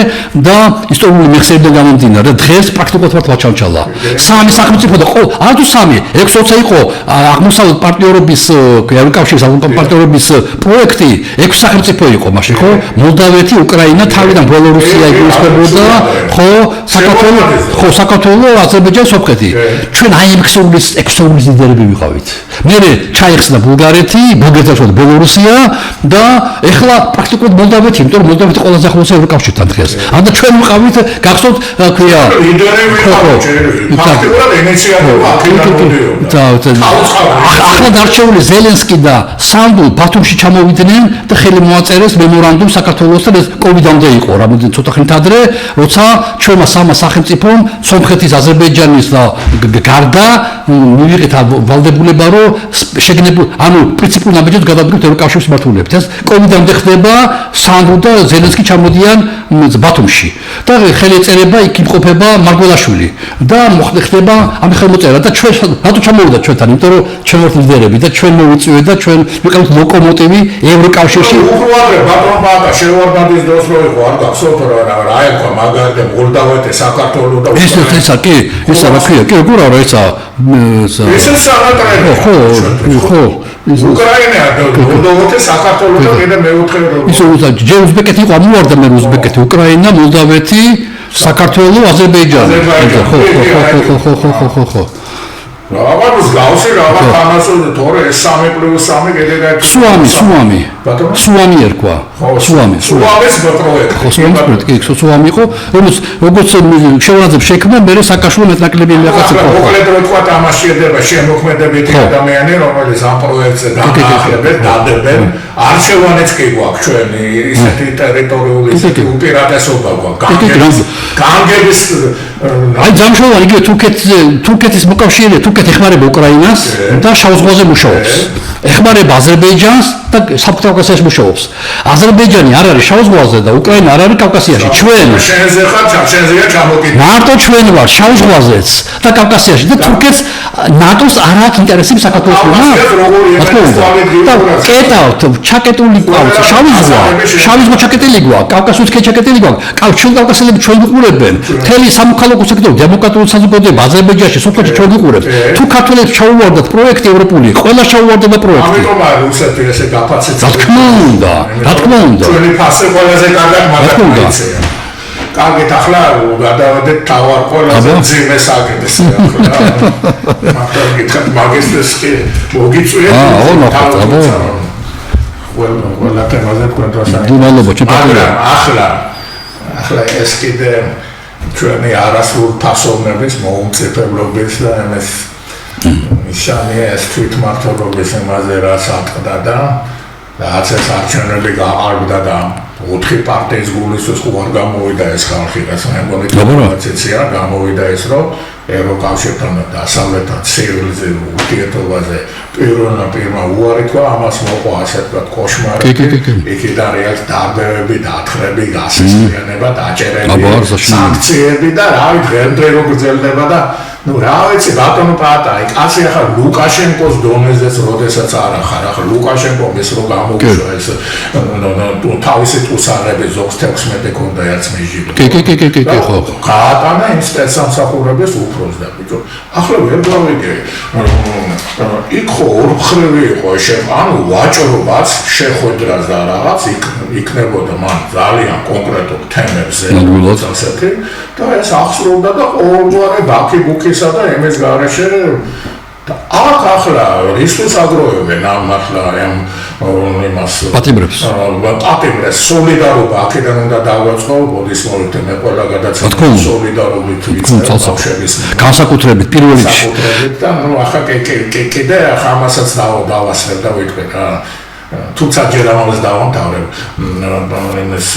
და ისტორიული მეხსიერებიდან გამომდინარე დღეს პრაქტიკულად ვაჩამჩალა სამი სახელმწიფო და არათუ სამი 6-20 იყო აღმოსავლეთ პარტნიორობის კავშირის პარტნიორობის პროექტი 6 სახელმწიფო იყო მაშინ ხო მოლდავეთი უკრაინა თავიდან ბელორუსია იგულისხმებოდა ხო საქართველო აზერბაიჯანი სომხეთი ჩვენ აი ექსოულის ლიდერები ვიყავით მე ჩაიხსნა ბულგარეთი ბელორუსია და ეხლა პრაქტიკულად მოლდავეთი იმიტომ რომ მოლდავეთი ყველაზე ახლოს ევროკავშირთან დღეს ანდა ჩვენ ვიყავით გახსოვთ ქვია ლიდერები ვიყავით ფაქტობრივად ინიციატივა აქედან მოდიოდა ახლა დარჩეული ზელენსკი და სანდუ ბათუმში ჩამოვიდნენ და ხელი მოაწერეს მემორანდუმ საქართველოსთან ეს კოვიდამდე იყო რამოდენ ცოტა ხნით ადრე როცა ჩვენმა სამმა სახელმწიფომ სომხეთის აზერბაიჯანის და გარდა მივიღეთ ვალდებულება რომ შეგნებულ ანუ პრინციპულ ნაბიჯებს გადავდგეთ ევროკავშირის მმართველობთ ეს კოვიდამდე ხდება სანდუ და ზელენსკი ჩამოდიან ბათუმში და ხელი ეწერება იქ იმყოფება მარგველაშვილი და ხდება ამ ხელმოწერა და ჩვენ რატო ჩამოვიდა ჩვენთან იმიტომ რომ ჩვენ ვართ ლიდერები და ჩვენ მოვიწვიეთ და ჩვენ ვიყავით ლოკომოტივი ევროკავშირში უყურადღე ბატონ ბატა შევარდნაძის დროს რო იყო არ გახსოვთ რა ერქვა მაგალითად მოლდავეთი საქართველო და ესა კი ესა რა ქვია კი როგორ არა ესა ესეც სანატრები ხო უკრაინა მოლდავეთი საქართველო და კიდე მეოთხე ისო ჯერ უზბეკეთი იყო ამოვარდა მე უზბეკეთი უკრაინა მოლდავეთი საქართველო აზერბაიჯანი ხო აბანოს გავსი რა თამაშო თორე 3+3 გედეგა სუამი ერქვა სუამის პროექტი ხო სუამის პროექტი სუამი იყო როგორც შეურაცხმებს შექმნა მე საკაშუალო მეტნაკლები რაღაცა ხო მოკლედ რო თქვა ამას შედება შემოქმედებითი ადამიანი რომელიც ამ პროექტზე დადებენ არჩევანიც კი გვაქვს ჩვენი ისეთი ტერიტორიული უპირატესობა გვაქვს განგების აი ძამშოვანი იგივე თურქეთის მოკავშირე თურქეთი ეხმარება უკრაინას და შავ ზღვაზე მუშაობს ეხმარება აზერბაიჯანს და საბკავკასიაში მუშაობს აზერბაიჯანი არ არის შავ ზღვაზე და უკრაინა არ არის კავკასიაში ჩვენ შენზეა ჩამოკიდებული მარტო ჩვენ ვარ შავ ზღვაზეც და კავკასიაში და თურქეთს ნატოს არ აქვს ინტერესები საქართველოს და კეტავთ ჩაკეტული ყავს შავი ზღვა ჩაკეტილი გვაქვს კავკასიის ჩაკეტილი გვაქვს ჩვენ კავკასიელები ჩვენ ვიყურებენ მთელი სამოქალაქო სექტორი დემოკრატიული საზოგადოება აზერბაიჯანში სოფელში ჩვენ ვიყურებთ თუ ქართველებს ჩაუვარდათ პროექტი ევროპული ყველა ჩაუვარდება პროექტი ამიტომ არ რუსეთი ესე გაფაცეთ რა თქმა უნდა ჩვენი ფასი ყველაზე კარგად მაგალითია კარგით ახლა გადავედეთ თავარ ყველაზე ძიმე საკითხს ახლა მაგით მაგისტრის კი მოგიწვიეთ ყველა თემაზე თქვენ ახლა ეს კიდე ჩვენი არასრულ ფასოვნების მოუმწიფებლობის და ეს ისანია ეს თვითმმართველობის იმაზე რაც ატყდა და რაც ეს არჩევნები გაყარდა და 4 პარტიის გულისთვის ხო არ გამოვიდა ეს ხალხი, რაც მე მგონი ინფორმაცია გამოვიდა ეს, რომ ევროკავშირთან და დასავლეთთან ცივილიზაციურ ურთიერთობაზე პირველმა უარი თქვა, ამას მოყვა ასე ვთქვათ კოშმარი, იქიდან რეალ დარბევები, დათხრები, გასაცდენება, დაჭერები, სანქციები და რავი დღემდე რო გრძელდება და ну, რა ვიცი, ბატონო პატაი, კაცი ახლა ლუკაშენკოს დონეზეც როდესაც არ ახარ, ახლა ლუკაშენკო მის რო გამოვიშვა ეს თავისი ტუსაღები ზოგს 16 ქონდა ერთ მეჟილი. კი, ხო. გაატანა იმ სპეცსამსახურების უფროს და ბიჭო. ახლა ვერ გავიგე. იქ ხო ორმხრივი იყო ანუ ვაჭრობაც შეხვედრას და რაღაც იქნებოდა მან ძალიან კონკრეტულ თემებზე ასეთი და ეს ახსოვდა და ყოველგვარი ბაქი-ბუქისა და ემეს გარეშე და აქ ახლა რისთვის აგროვებენ ამ ახლა ამ იმას პატიმრებს სოლიდარობა აქედან უნდა დავაწყო ბოდის მოვიდე მე ყველა გადაცემა სოლიდარობით ბავშვების განსაკუთრებით პირველ რიგში და ნუ ახლა კიდე ამასაც დავასწრებ და ვიტყვი რა თუმცა ჯერ ამას დავამთავრებ ეს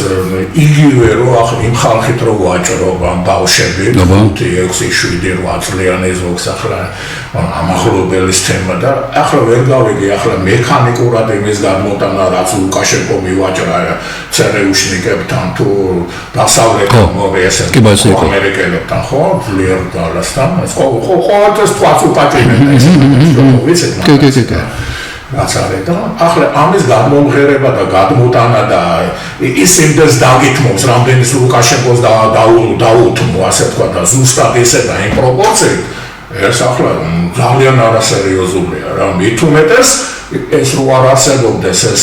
იგივე რო ახლა იმ ხალხით რო ვაჭრობ ამ ბავშვები 5-6-7 წლიანი ზოგს ახლა ამახლობელის თემა და ახლა ვერ გავიგე ახლა მექანიკურად იმის გადმოტანა რაც ლუკაშენკო მივაჭრა ცერეუშნიკებთან თუ დასავლეთთან მოვიესე ამერიკელებთან ხო ძლიერ დალასთან ხო ყოველთვის თვალს უპაჭინებდა ეს ვიცით გაცარდა ახლა ამის გადმომღერება და გადმოტანა და ის იმდეს დაგითმობს რამდენის ლუკაშენკოს დაუთმო ასე თქვა და ზუსტად ესე და იმ პროპორციით ეს ახლა ძალიან არასერიოზულია რა მით უმეტეს ეს რო არ არსებობდეს ეს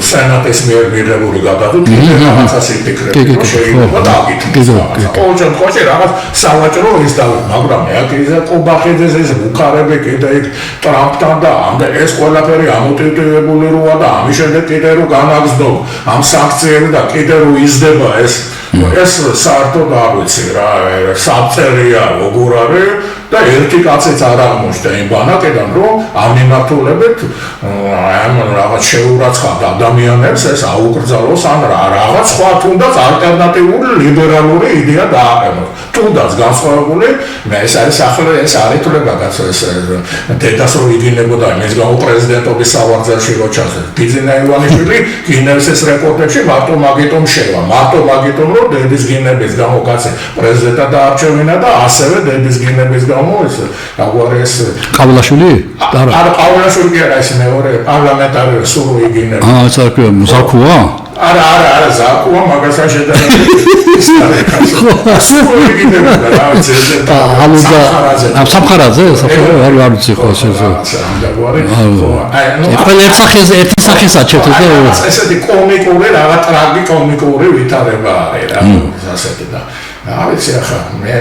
სენატის მიერ მიღებული გადადუქება რაღაცას იფიქრებდი რომ შეიძლება დაგითმოს ყოველ შემთხვევაში რაღაც სავაჭრო ის მაგრამ აკიზა ყობახიძეს ეს ბუქარები კიდე იქ ტრამპთან და ეს ყველაფერი ამოტივირებული როა და ამის შემდეგ კიდე რო განაგზნო ამ სანქციები და კიდე რო იზრდება ეს საერთოდ არ ვიცი რა საწერია როგორ არის და ერთი კაციც არ აღმოჩნდა იმ ბანაკიდან რომ ამ მიმართულებით ამ რაღაც შეურაცხყოფ ადამიანებს ეს აუკრძალოს ან რაღაც სხვა თუნდაც ალტერნატიული ლიბერალური იდეა დააყენოს თუნდაც განსხვავებული ეს არის ახლა ეს არითვლება ეს დედას რო იგინებოდა იმის გამო პრეზიდენტობის სავარძელში რო ჩასეს ბიძინა ივანიშვილი გინესის რეკორდებში მარტო მაგიტომ შევა მარტო მაგიტომ რომ დედის გინების გამო კაცი პრეზიდენტად დაარჩევინა და ასევე დედის გინების გამო ეს აგვარი ეს ყავლაშვილი? არა ყავლაშვილი კი არა ეს მეორე პარლამენტარი სულ იგინებს. ეს არ ქვია ზაქუა? არა ზაქუა მაგასაც შედა სულ იგინებს და რა ვიცი ამ სამხარაზე არ ვიცი ხო ესე აგვარი ყველა ერთი სახის აჩერთ და ესეთი კომიკური რაღაც ტრაგიკომიკური ვითარება არის რა ასეთი და არ ვიცი ახლა მე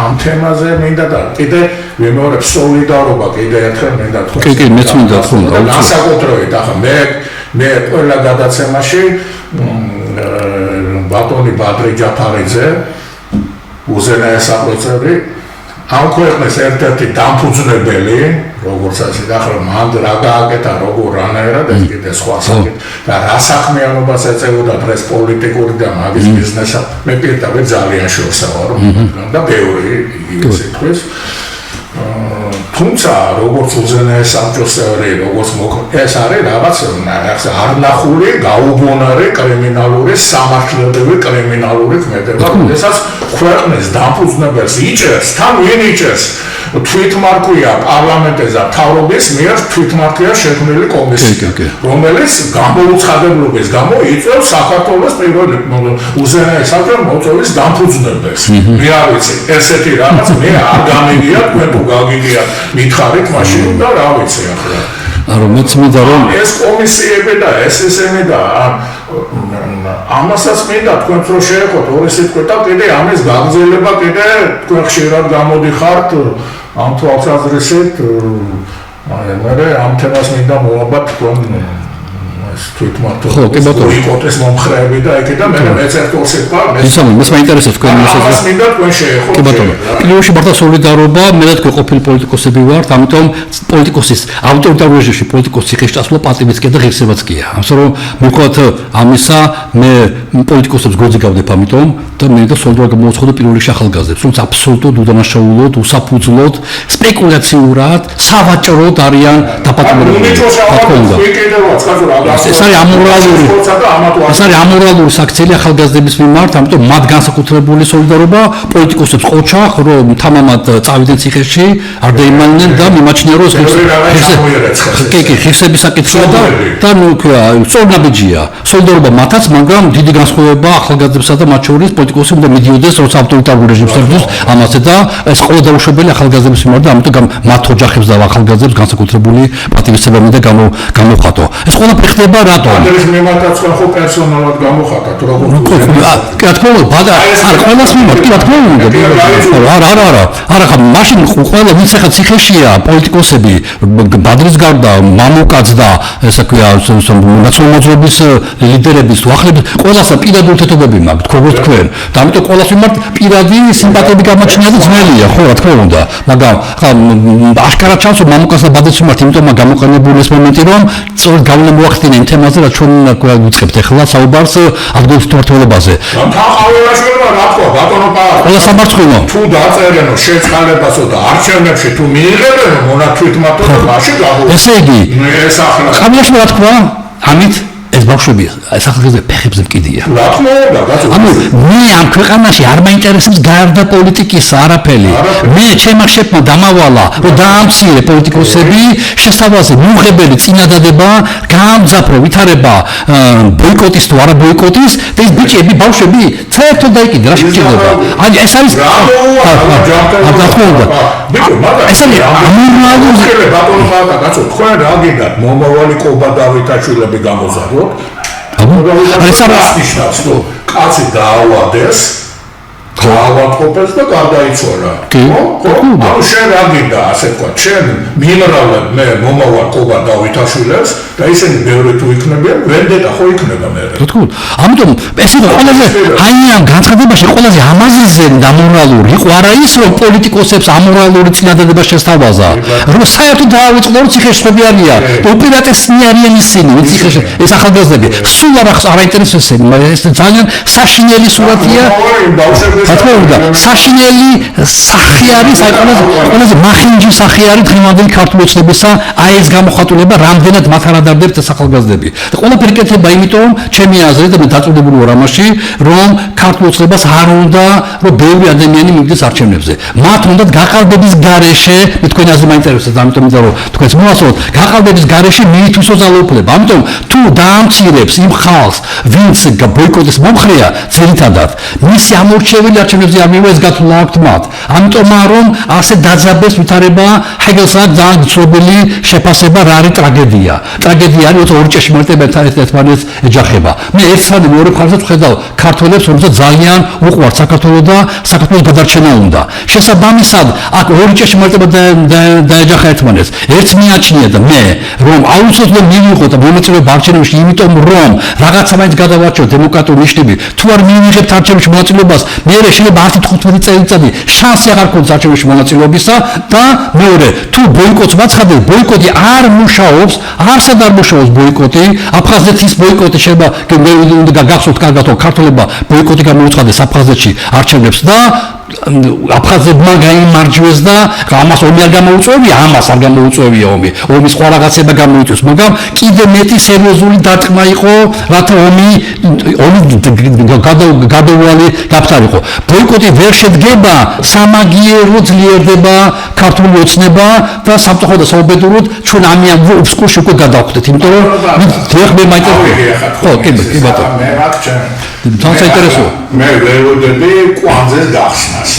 ამ თემაზე მინდა და კიდე ვიმეორებ სოლიდარობა კიდე ერთხელ მინდა თქვა კი მეც მინდა თქვა განსაკუთრებით ახლა მე ყველა გადაცემაში ბატონი ბადრი ჯაფარიძე უზენაეს საპროცენტი ამ ქვეყნის ერთ-ერთი დამფუძნებელი როგორც ასე ახლა მან რა გააკეთა როგორ რანაირად ეს კიდე სხვა საკითხი და რა საქმიანობას ეწეოდა დღეს პოლიტიკური და მაგის ბიზნესა მე პირდაპირ ძალიან შორსა ვარ და ბევრი იგივე სიტყვის თუმცა როგორც უზენაეს საბჭოს წევრი როგორც ეს არის რაღაც არნახული გაუბონარი კრიმინალური სამართლებრივი კრიმინალური ქმედება როდესაც ქვეყნის დამფუძნებელს იჭერს თან ვინ იჭერს თვითმარქვია პარლამენტზე მთავრობის მიერ თვითმარქვია შექმნილი კომისია რომელიც გამოუცხადებლობის გამო იწევს საქართველოს პირველ უზენაეს საბჭოს მოწვევის დამფუძნებელს მე არ ვიცი ესეთი რაღაც მე არ გამიგია თქვენ თუ გაგიგიათ მითხარით მაშინ და რა ვიცი ახლა რომ მეც მინდა რომ ეს კომისიები და SSM და ამასაც მინდა თქვენც რომ შეეხოთ ორი სიტყვით და კიდე ამის გაგრძელება კიდე თქვენ ხშირად გამოდიხართ ამ თვალსაზრისით მე ამ თემას მინდა მოვაბათ თქვენ ეს თვითმართ ხო, კი ბატონო. ბოიკოტის მომხრეები და იქიდან მე მეცერთულ სიტყვა ისე მე მაინტერესებს თქვენი მოსაზრება. მინდა თქვენ შეეხო. კი ბატონო. პირველში მართლა სოლიდარობა, მე და თქვენ ყოფილი პოლიტიკოსები ვართ, ამიტომ პოლიტიკოსის ავტორიტარ რეჟიმში პოლიტიკოსის ციხეშწასვლა პატივიც კი და ღირსებაც კია. ამიტომ რომ მივხვდათ ამისა, მე პოლიტიკოსებს გოძი გავდებ ამიტომ და მე და სოლიდარობა გამოვაცხადო პირველ რიგში ახალგაზრდებს, თუმცა აბსოლუტურად უდანაშაულოდ, უსაფუძვლოდ, სპეკულაციურად, სავაჭროდ არიან დაპატიმრებულნი. ეს არის ამორალური საქციელი ახალგაზრდების მიმართ, ამიტომ მათ განსაკუთრებული სოლიდარობა პოლიტიკოსებს ყოჩახ, რომ თამამად წავიდნენ ციხეში, არ დაიმალნენ და მიმაჩნია რომ ღირსების საკითხია და ნუ სწორნაბიჯია. სოლიდარობა მათაც, მაგრამ დიდი განსხვავება ახალგაზრდებსა და მათ შორის პოლიტიკოსი უნდა მიდიოდეს როცა ავტორიტარულ რეჟიმს წერდეს ამაზე და ეს ყველა დაუშვებელი ახალგაზრდების მიმართ და ამიტომ მათ ოჯახებს და ახალგაზრდებს განსაკუთრებული პატივისცემა მინდა გამოვხატო. ეს ყველაფერი ხდება რატომ? ეს მიმართაც ხო პერსონალურად გამოხატათ როგორ კი რა თქმა უნდა, ყველას მიმართ, კი რა თქმა უნდა. არა, ხა მაშინ ყველა ვინც ახლა ციხეშია პოლიტიკოსები, ბადრის გარდა, მამუკაც და ესა ქვია ნაციონალიზმის ლიდერების უახლებს ყველას პირადი ურთიერთობები მაქვს, როგორც თქვენ. და ამიტომ ყველას მიმართ პირადი სიმპათიები გამოჩნია და ძნელია, ხო რა თქმა უნდა. მაგრამ ხა აშკარად ჩანს რომ მამუკას და ბადრის მიმართ იმიტომაა გამოყენებული ეს მომენტი, რომ სწორედ გავლენა მოახდინა იმ თემაზე, რაც ჩვენ ვუწყებთ ახლა საუბარს ადგილობრივ მმართველობაზე. თავყაველაშვილმა რა თქვა ბატონო პავა? ყველა სამარცხვინო. თუ დაწერენო შეწყალებასო და არჩევნებში თუ მიიღებენო მონათვითმმართველობაში გაგო. ესე იგი, ეს ახლა ყაბილაშვილმა რა თქვა? ამით ეს ბავშვები ეს ახალგაზრდა ფეხებზე მკიდია. რა თქმა უნდა, გაწევს. ანუ მე ამ ქვეყანაში არ მაინტერესებს გარდა პოლიტიკის არაფერი. მე ჩემმა შეფმა დამავალა, რომ დაამცირე პოლიტიკოსები, შესაძლოა მიუღებელი წინადადება, გაამძაფრო ვითარება ბოიკოტის თუ არა ბოიკოტის და ეს ბიჭები, ბავშვები საერთოდ დაიკიდე რა შეჭირდება. ანუ ეს არის ეს არის ამორალური ბატონო პავა, გაწევს. თქვენ რა გინდათ მომავალი ყობა დავითაშვილები გამოზარდოთ? ეს ნიშნავს, რომ კაცი დაავადეს, გაავადყოფეს და გარდაიცვალა. ანუ შენ რა გინდა, ასე თქვა, შენ მიმრავლებ მე მომავალ ყობა დავითაშვილებს და ისინი ბევრი თუ იქნებიან, ვენდეტა ხო იქნება მე. რა თქმა უნდა. ამიტომ ეს იყო ყველაზე აი ამ განცხადებაში ყველაზე ამაზეზე დამორალური იყო არა ის რომ პოლიტიკოსებს ამორალური წინადადება შესთავაზა, რომ საერთოდ დაავიწყდა რომ ციხეში არიან, უპირატესნი არიან ისინი, ციხეში ეს ახალგაზრდები. სულ არ აინტერესებს ეს ძალიან საშინელი სურათია. რა თქმა უნდა, საშინელი სახე არის, აი ყველაზე მახინჯი სახე არის დღევანდელი ქართული ოცნებისა, აი ეს გამოხატულება, რამდენად მათ არ ადარდებთ ეს ახალგაზრდები. და ყველაფერი კეთება იმიტომ, ჩემი აზრით და მე დაწუნებული ვარ ამაში, რომ ქართული ოცნებას არ უნდა, რომ ბევრი ადამიანი მივიდეს არჩევნებზე. მათ უნდათ გაყალბების გარეშე, მე თქვენი აზრი მაინტერესებს, ამიტომ მინდა რომ თქვენს მოასწროთ, გაყალბების გარეშე მიითვისო ძალაუფლება. ამიტომ თუ დაამცირებს იმ ხალხს, ვინც ბოიკოტის მომხრეა, ძირითადად, მისი ამორჩეველი არჩევნებზე არ მივა ეს გათვლა აქვთ მათ. ამიტომ რომ ასე დაძაბეს ვითარება ჰეგელსა ძალიან ცნობილი შეფასება რა არის ტრაგედია. ტრაგედია არის როცა ორი ჭეშმარიტება ერთმანეთს ეჯახება. მე ერთსვანი მეორე მხარესაც ვხედავ ქართველებს, რომელსაც ძალიან უყვართ საქართველო და საქართველოს გადარჩენა უნდა. შესაბამისად, აქ ორი ჭეშმარიტება დაეჯახა ერთმანეთს. ერთს მიაჩნია და მე რომ აუცილებლად მივიღო და მონაწილეობა არჩევნებში, იმიტომ რომ რაღაცა მაინც გადავარჩევ დემოკრატიული ნიშნები. თუ არ მივიღებთ არჩევნებში მონაწილეობას, მე შეიძლება 10-15 წელიწადი შანსი აღარ გქონდეს არჩევნებში მონაწილეობისა და მეორე, თუ ბოიკოტს მაცხადებ, ბოიკოტი არ მუშაობს, არსად არ მუშაობს ბოიკოტი, აფხაზეთის ბოიკოტი შეიძლება უნდა გახსოვთ კარგად, რომ ქართველებმა ბოიკოტი გამოუცხადეს აფხაზეთში არჩევნებს და აფხაზებმა გაიმარჯვეს და ამას ომი არ გამოუწვევია, ამას არ გამოუწვევია ომი. ომის სხვა რაღაცება გამოიწვევს, მაგრამ კიდე მეტი სერიოზული დარტყმა იყო, რათა ომი გადაუვალი გაფთარიყო. ბოიკოტი ვერ შედგება, სამაგიერო ძლიერდება ქართული ოცნება და სამწუხაროდ და საუბედუროდ ჩვენ ამიან უბსკურში უკვე გადავხვდეთ, იმიტომ რომ დღეს მე მაინტერესებს. ხო, კი ბატონო. მე მაგ ძალიან საინტერესოა. მე ველოდები კვანძეს გახსნას.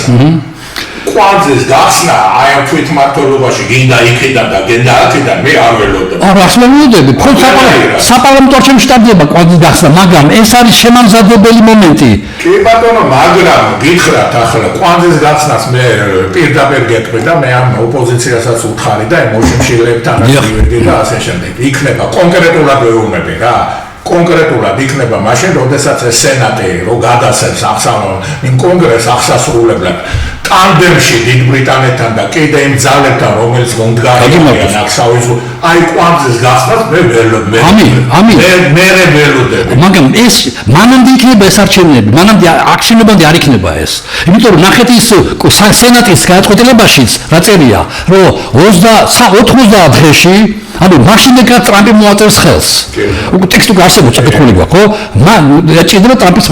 კვანძის გახსნა აი ამ თვითმმართველობაში გინდა იქიდან და გინდა აქედან მე არ ველოდებ. არა, ახსნებოდები, ხო საპარლამენტო არჩევნებში შტაბდება კვანძის გახსნა, მაგრამ ეს არის შემამზადებელი მომენტი. კი ბატონო, მაგრამ გითხრათ ახლა კვანძის გახსნას მე პირდაპირ გეტყვი და მე ამ ოპოზიციასაც უთხარი და ემოშნშილებთან ვიდი და ასე შემდეგ. იქნება კონკრეტულად ვეუბნები რა. კონკრეტულად იქნება მაშინ, როდესაც ეს სენატი რო გადასცემს იმ კონგრესს აღსასრულებლად ტანდემში დიდ ბრიტანეთთან და კიდე იმ ძალებთან, რომელიც მომდგარია ნახსავის, აი კვანძის გახსნას მე ველოდებ. მე ველოდებ. მაგრამ ეს მანამდე იქნება ეს არჩევნები, მანამდე აქ შენობამდე არ იქნება ეს. იმიტომ რომ ნახეთ ის სენატის გადაწყვეტილებაშიც რა წერია, რომ 90 დღეში ანუ მაშინ ეკა ტრამპი მოაწერს ხელს. უკვე ტექსტი უკვე არსებობს, საკითხული გვაქვს, ხო? ჭირდება ტრამპის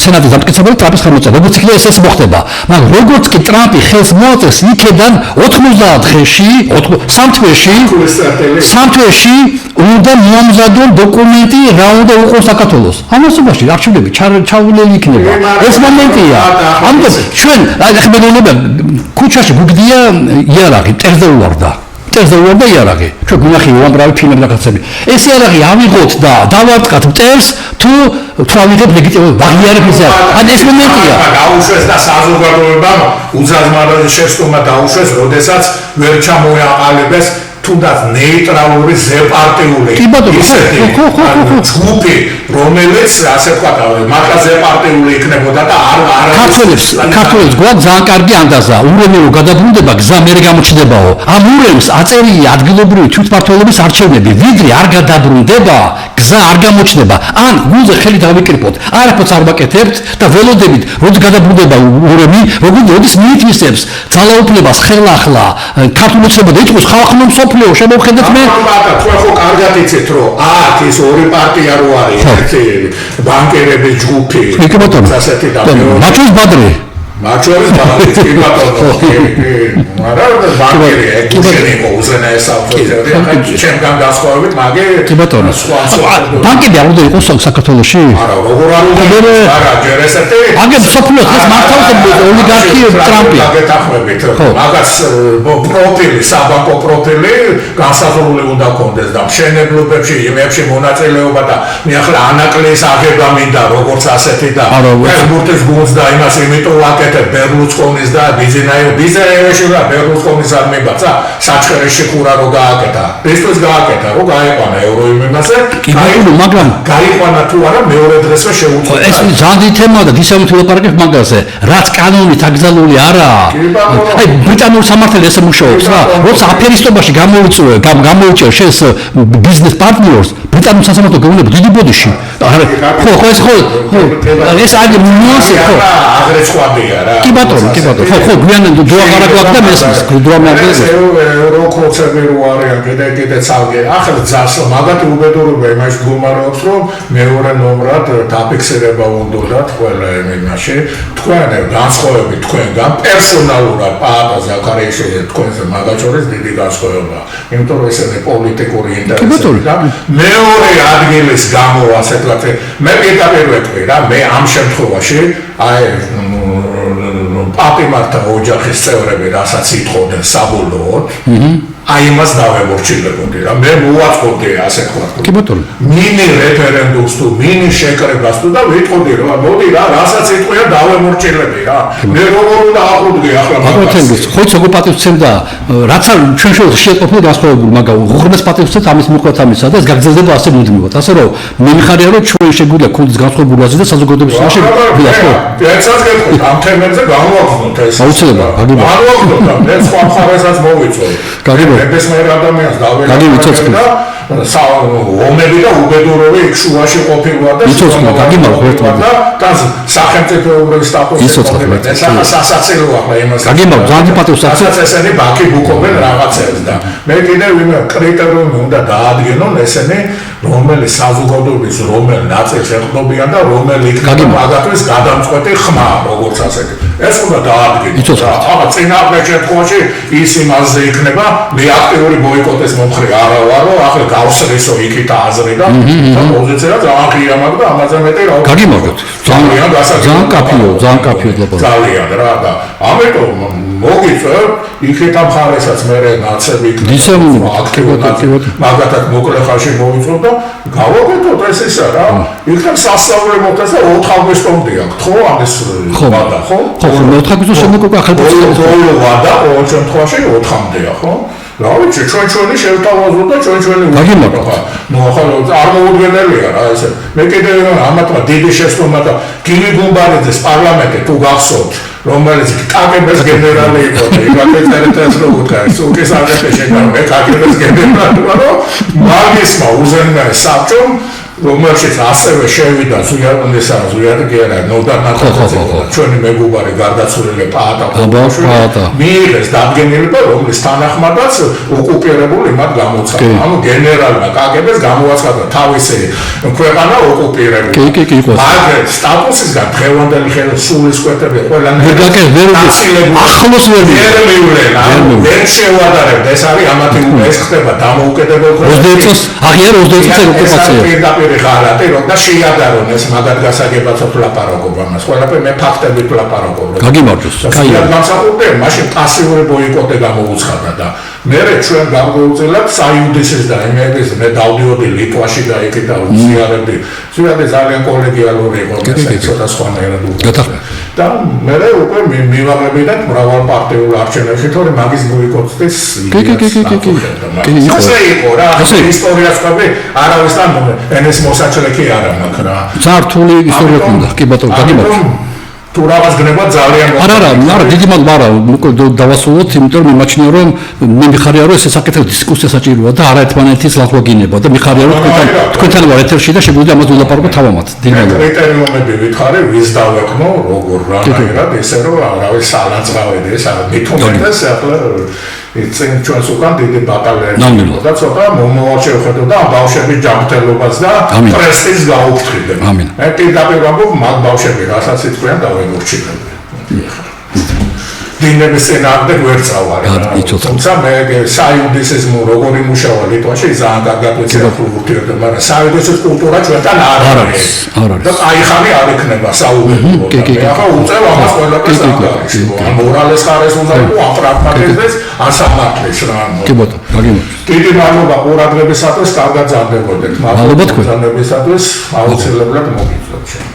სენატის დამტკიცებელი ტრამპის ხელმოწერა. როგორც იქნება ეს მოხდება. მაგრამ როგორც კი ტრამპი ხელს მოაწერს, იქიდან 90 დღეში, სამ თვეში უნდა მოამზადონ დოკუმენტი რა უნდა უყოს საქართველოს. ამასობაში არჩევნები ჩაულელი იქნება. ეს მომენტია. ამიტომ ჩვენ ახლა ქუჩაში გვიგდია იარაღი, ტერზე უვარდა. წერზე უვარდა იარაღი. ჩვენ გვინახი უამრავი ფილმები და კაცები. ეს იარაღი ავიღოთ და დავარტყათ მტერს თუ ვავიღებ ლეგიტიმურ აღიარებას. ან ეს მომენტია. დაუშვეს და საზოგადოებამ უზარმაზარი შეცდომა დაუშვეს, როდესაც ვერ ჩამოაყალიბეს თუნდაც ნეიტრალური ზეპარტიული ჯგუფი, რომელიც ასე ვთქვათ, მაგას ზეპარტიული იქნებოდა და არ ქართველებს გვაქვს ძალიან კარგი ანდაზა. ურემი რო გადაბრუნდება, გზა მერე გამოჩნდებაო. ამ ურემს აწერია ადგილობრივი თვითმმართველობის არჩევნები, ვიდრე არ გადაბრუნდება, გზა არ გამოჩნდება. ან გულზე ხელი დავიკრიფოთ, არაფერს არ ვაკეთებთ და ველოდებით, როდის გადაბრუნდება ურემი, როდის მიითვისებს ძალაუფლებას ხელახლა ქართული ოცნება და იწვევს ხალხურ შემოვხედეთ მე თქვენ ხო კარგად იცით რომ აქ ის ორი პარტია რო არის ერთი ბანკერების ჯგუფი ასეთი და მაჩოს ბადრი მაჩოს ბადრი კი ბატონო მაგრამ ბანკერი ეკუშენიკო უზენაეს ავტორიტეტი ახლა ჩემგან გასხოვებით მაგე კი ბატონო ბანკები არ უნდა იყოს საქართველოში არა როგორ არ უნდა არა ჯერ ესეთი აგე სოფლიოს ეს მართავს ოლიგარქი ტრამპი გაგეთახმებით მაგას პროფილი საბანკო პროფილი განსაზღვრული უნდა კონდეს და მშენებლობებში იმებში მონაწილეობა და მე ახლა ანაკლის აღება მინდა როგორც ასეთი და ფეხბურთის გუნდს და იმას იმიტომ ვაკეთებ ბერლუსკონის და ბიზნაიოში და ბერლუსკონის არმებაცა საჩხერეში ხურა რო გააკეთა ესպես გააკეთა რო გაიყვანა ევროიმებაზე მაგრამ გაიყვანა თუ არა მეორე დღესვე შეუწყო ეს ზანდი თემაა და დისამით ვილაპარაკებ მაგაზე რაც კანონით აკრძალული არაა აი ბრიტანული სამართალი ესე მუშაობს რა როცა აფერისტობაში გამოიწვევ შენს ბიზნეს პარტნიორს ბრიტანული სასამართლო გეუბნება დიდი ბოდიში ხო ეს არის ნიუანსი ხო აგრეცხვადია რა კი ბატონო ხო გვიანად დოაღარა გვაქვს და მესმის გუდრომაგდეს როკროცები რო არიან კიდე ცალკე ახლა ძას მაგათი უბედურება იმაში გუმარობს რომ მეორე ნომრად დაფიქსირება უნდათ ყველა იმაში თქვენ განსხვავებით თქვენგან პერსონალურად პაატა ზაქარიაშვილი თქვენზე მაგაჩორის დიდი განსხვავება იმიტომ რომ ესენი პოლიტიკური ინტერესები და მეორე ადგილის გამო ასე ვთქვათ მე პირდაპირ ვეთქვი რა მე ამ შემთხვევაში აი პაპიმართა ოჯახის წევრები რასაც ითხოვდნენ საბოლოოდ აი იმას დავემორჩილებოდი რა მე მოვაწყობდი ასე ვთქვათ კი ბატონო მინი რეფერენდუმს თუ მინი შეკრებას თუ და ვიტყოდი რომ მოდი რა რასაც იტყვია დავემორჩილები რა მე როგორ უნდა აყუდგე ახლა მაგას ხო ცოგო პატივცემდა რაც არ ჩვენ შეეყოფილ გასხოვებული მაგრამ უღრმეს პატივცემს ამის მიყვეთ ამისა და ეს გაგრძელდება ასე მუდმივად ასე რომ მე მიხარია რომ ჩვენ შეგვიძლია ქონდეს განსხვავებულაზე და საზოგადოების შაშე ვიდას ხო ეცაც გეტყვით ამ თემებზე განვაგრძნოთ ეს აუცილებლად განვაგრძნოთ და მე სხვა მხარესაც მოვიწვევ ნებისმიერ ადამიანს დავეცოცხლე და ომები და უბედურები იქ შუაში ყოფილა და და სახელმწიფოებრივი სტატუსი ყოფილა და სასაცილო ახლა იმას გაგიმალ ძალიან პატივს ასაც ესენი ბანკი ბუკობენ რაღაცებს და მე კიდევ ვინმე კრიტერიუმი უნდა დაადგინონ ესენი რომელი საზოგადოების რომელ ნაწილს ეხნობიან და რომელი იქნება მაგათთვის გადამწყვეტი ხმა როგორც ასეთი ეს უნდა დაადგინოს ახლა წინააღმდეგ შემთხვევაში ის იმაზე იქნება მე აქტიური ბოიკოტის მომხრე არა ვარო ახლა გავსრისო იქით აზრი და პოზიცია ძალიან ღია მაგ და ამაზე მეტი რა გაგიმაგოთ ძალიან კაფეო ლაპარაკი ძალიან რა და ამიტომ მოგიწევ იქეთ ამ ხარესაც მე ნაცები მაგათაც მოკლე ხანში მოვიწევ და გავაკეთოთ ეს ისა რა იქნებ სასწავლო მოხდეს და 4 აგვისტომდე აქვს ხო ამის ვადა ხო 4 აგვისტოს შემდეგ უკვე ახალ პროცესია ვადა ყოველ შემთხვევაში 4-მდეა ხო რა ვიცი ჩვენი შევთავაზოთ და ჩვენი გაგიმართ ნუ ახლა არ მოუდგენელია რა ესე მე კიდევ ამათმა დიდი შეცდომა და გივი გუმბარიძეს პარლამენტი თუ გახსოვთ რომელიც კაგბ-ს გენერალი იყო და იგაკეწერეთას რო უდგას უკეს აგეთეშე მე კაგბ-ს გენერალი ვარ მაგისმა უზენაეს საბჭომ რომელშიც ასევე შევიდა ზუიარგერა ნოდარნაკოზე ჩვენი მეგობარი გარდაცვლილი პაატა მიიღეს დადგენილება რომლის თანახმადაც ოკუპირებული მათ გამოცხადა ანუ გენერალმა კაგბ-ს გამოაცხადა თავისი ქვეყანა ოკუპირებული მაგრამ სტატუსისგან დღევანდელი ხელისუფლების ყველანაირად ახლოს ვერ მივლენა ვერ შევადარებდა ეს არის ამათი ეს ხდება დამოუკიდებელ როდესაც აღიარა 20 წელი ოკუპაცია ღარატი რომ და შეიადარონ ეს მაგათ გასაგებაცო ლაპარაკობ ამას ყველაფერი მე ფაქტებით ლაპარაკობ გაგიმარჯოს კაია განსაკუთრებით მაშინ პასიური ბოიკოტი გამოუცხადა და მე ჩვენ გამოვუწილებ საიუდისის და იმედის მე დავდიოდი ლიტვაში და იქით და უზიარებდი ზოგადად ძალიან კოლეგიალური იყო ეს ცოტა სხვანაირად გატახდა და მე უკვე მივაღებინეთ მრავალპარტიულ არჩევნებში თორე მაგის ბოიკოტის ასე იყო რა ისტორიას ყვები არავისთან ენეს მოსაჩლეკი არა მაქვს რა ძართული ისტორია ქონდა კი ბატონო გაგიმარჯოს თუ რაღაც გნება ძალიან არა დიდი მადლობა დავასრულოთ იმიტომ რომ მიმაჩნია რომ მე მიხარია რომ ეს საკითხი დისკუსია საჭიროა და არაერთმანეთის ლათვაგინება და მიხარია რომ თქვენთან ვარ ეთერში და შეგვიძლია ამას ვილაპარაკო თავამაც დიდი მადლობა კრიტერიუმები ვითხარე ვის დავეკნო როგორ რანაირად ესე რომ არავის სალაძრავედი ეს არ მithomდეს ახლა იცენ ჩვენს უკან დიდი ბატალიონი და ცოტა მომავალ შევხედოთ და ამ ბავშვების ჯანმრთელობას და პრესტიჟს გაუფრთხილდეთ. მე პირდაპირ ვამბობ მაგ ბავშვები რასაც იტყვიან დავემორჩილებ. დინების წინააღმდეგ ვერ წავარ. თუმცა მე საიუდისიზმ როგორი მუშაობა ლიტვაში ძალიან კარგად ვიცი ურთიერთობა, მაგრამ საიუდისის კულტურა ჩვენთან არ არის. და აი ხანი არ იქნება საუბედურო. მე ახლა უწევ ამას ყველაფერს ანგარიშში. ამ მორალეს ხარეს უნდა იყო ამ პრაგმატიზმის ასამართლეს რა. კი ბატონო, გაგიმარჯოს. დიდი მადლობა ყურადღებისათვის, კარგად ზარდებოდეთ. მადლობა თქვენ. ზარდებისათვის აუცილებლად მოგიწევთ.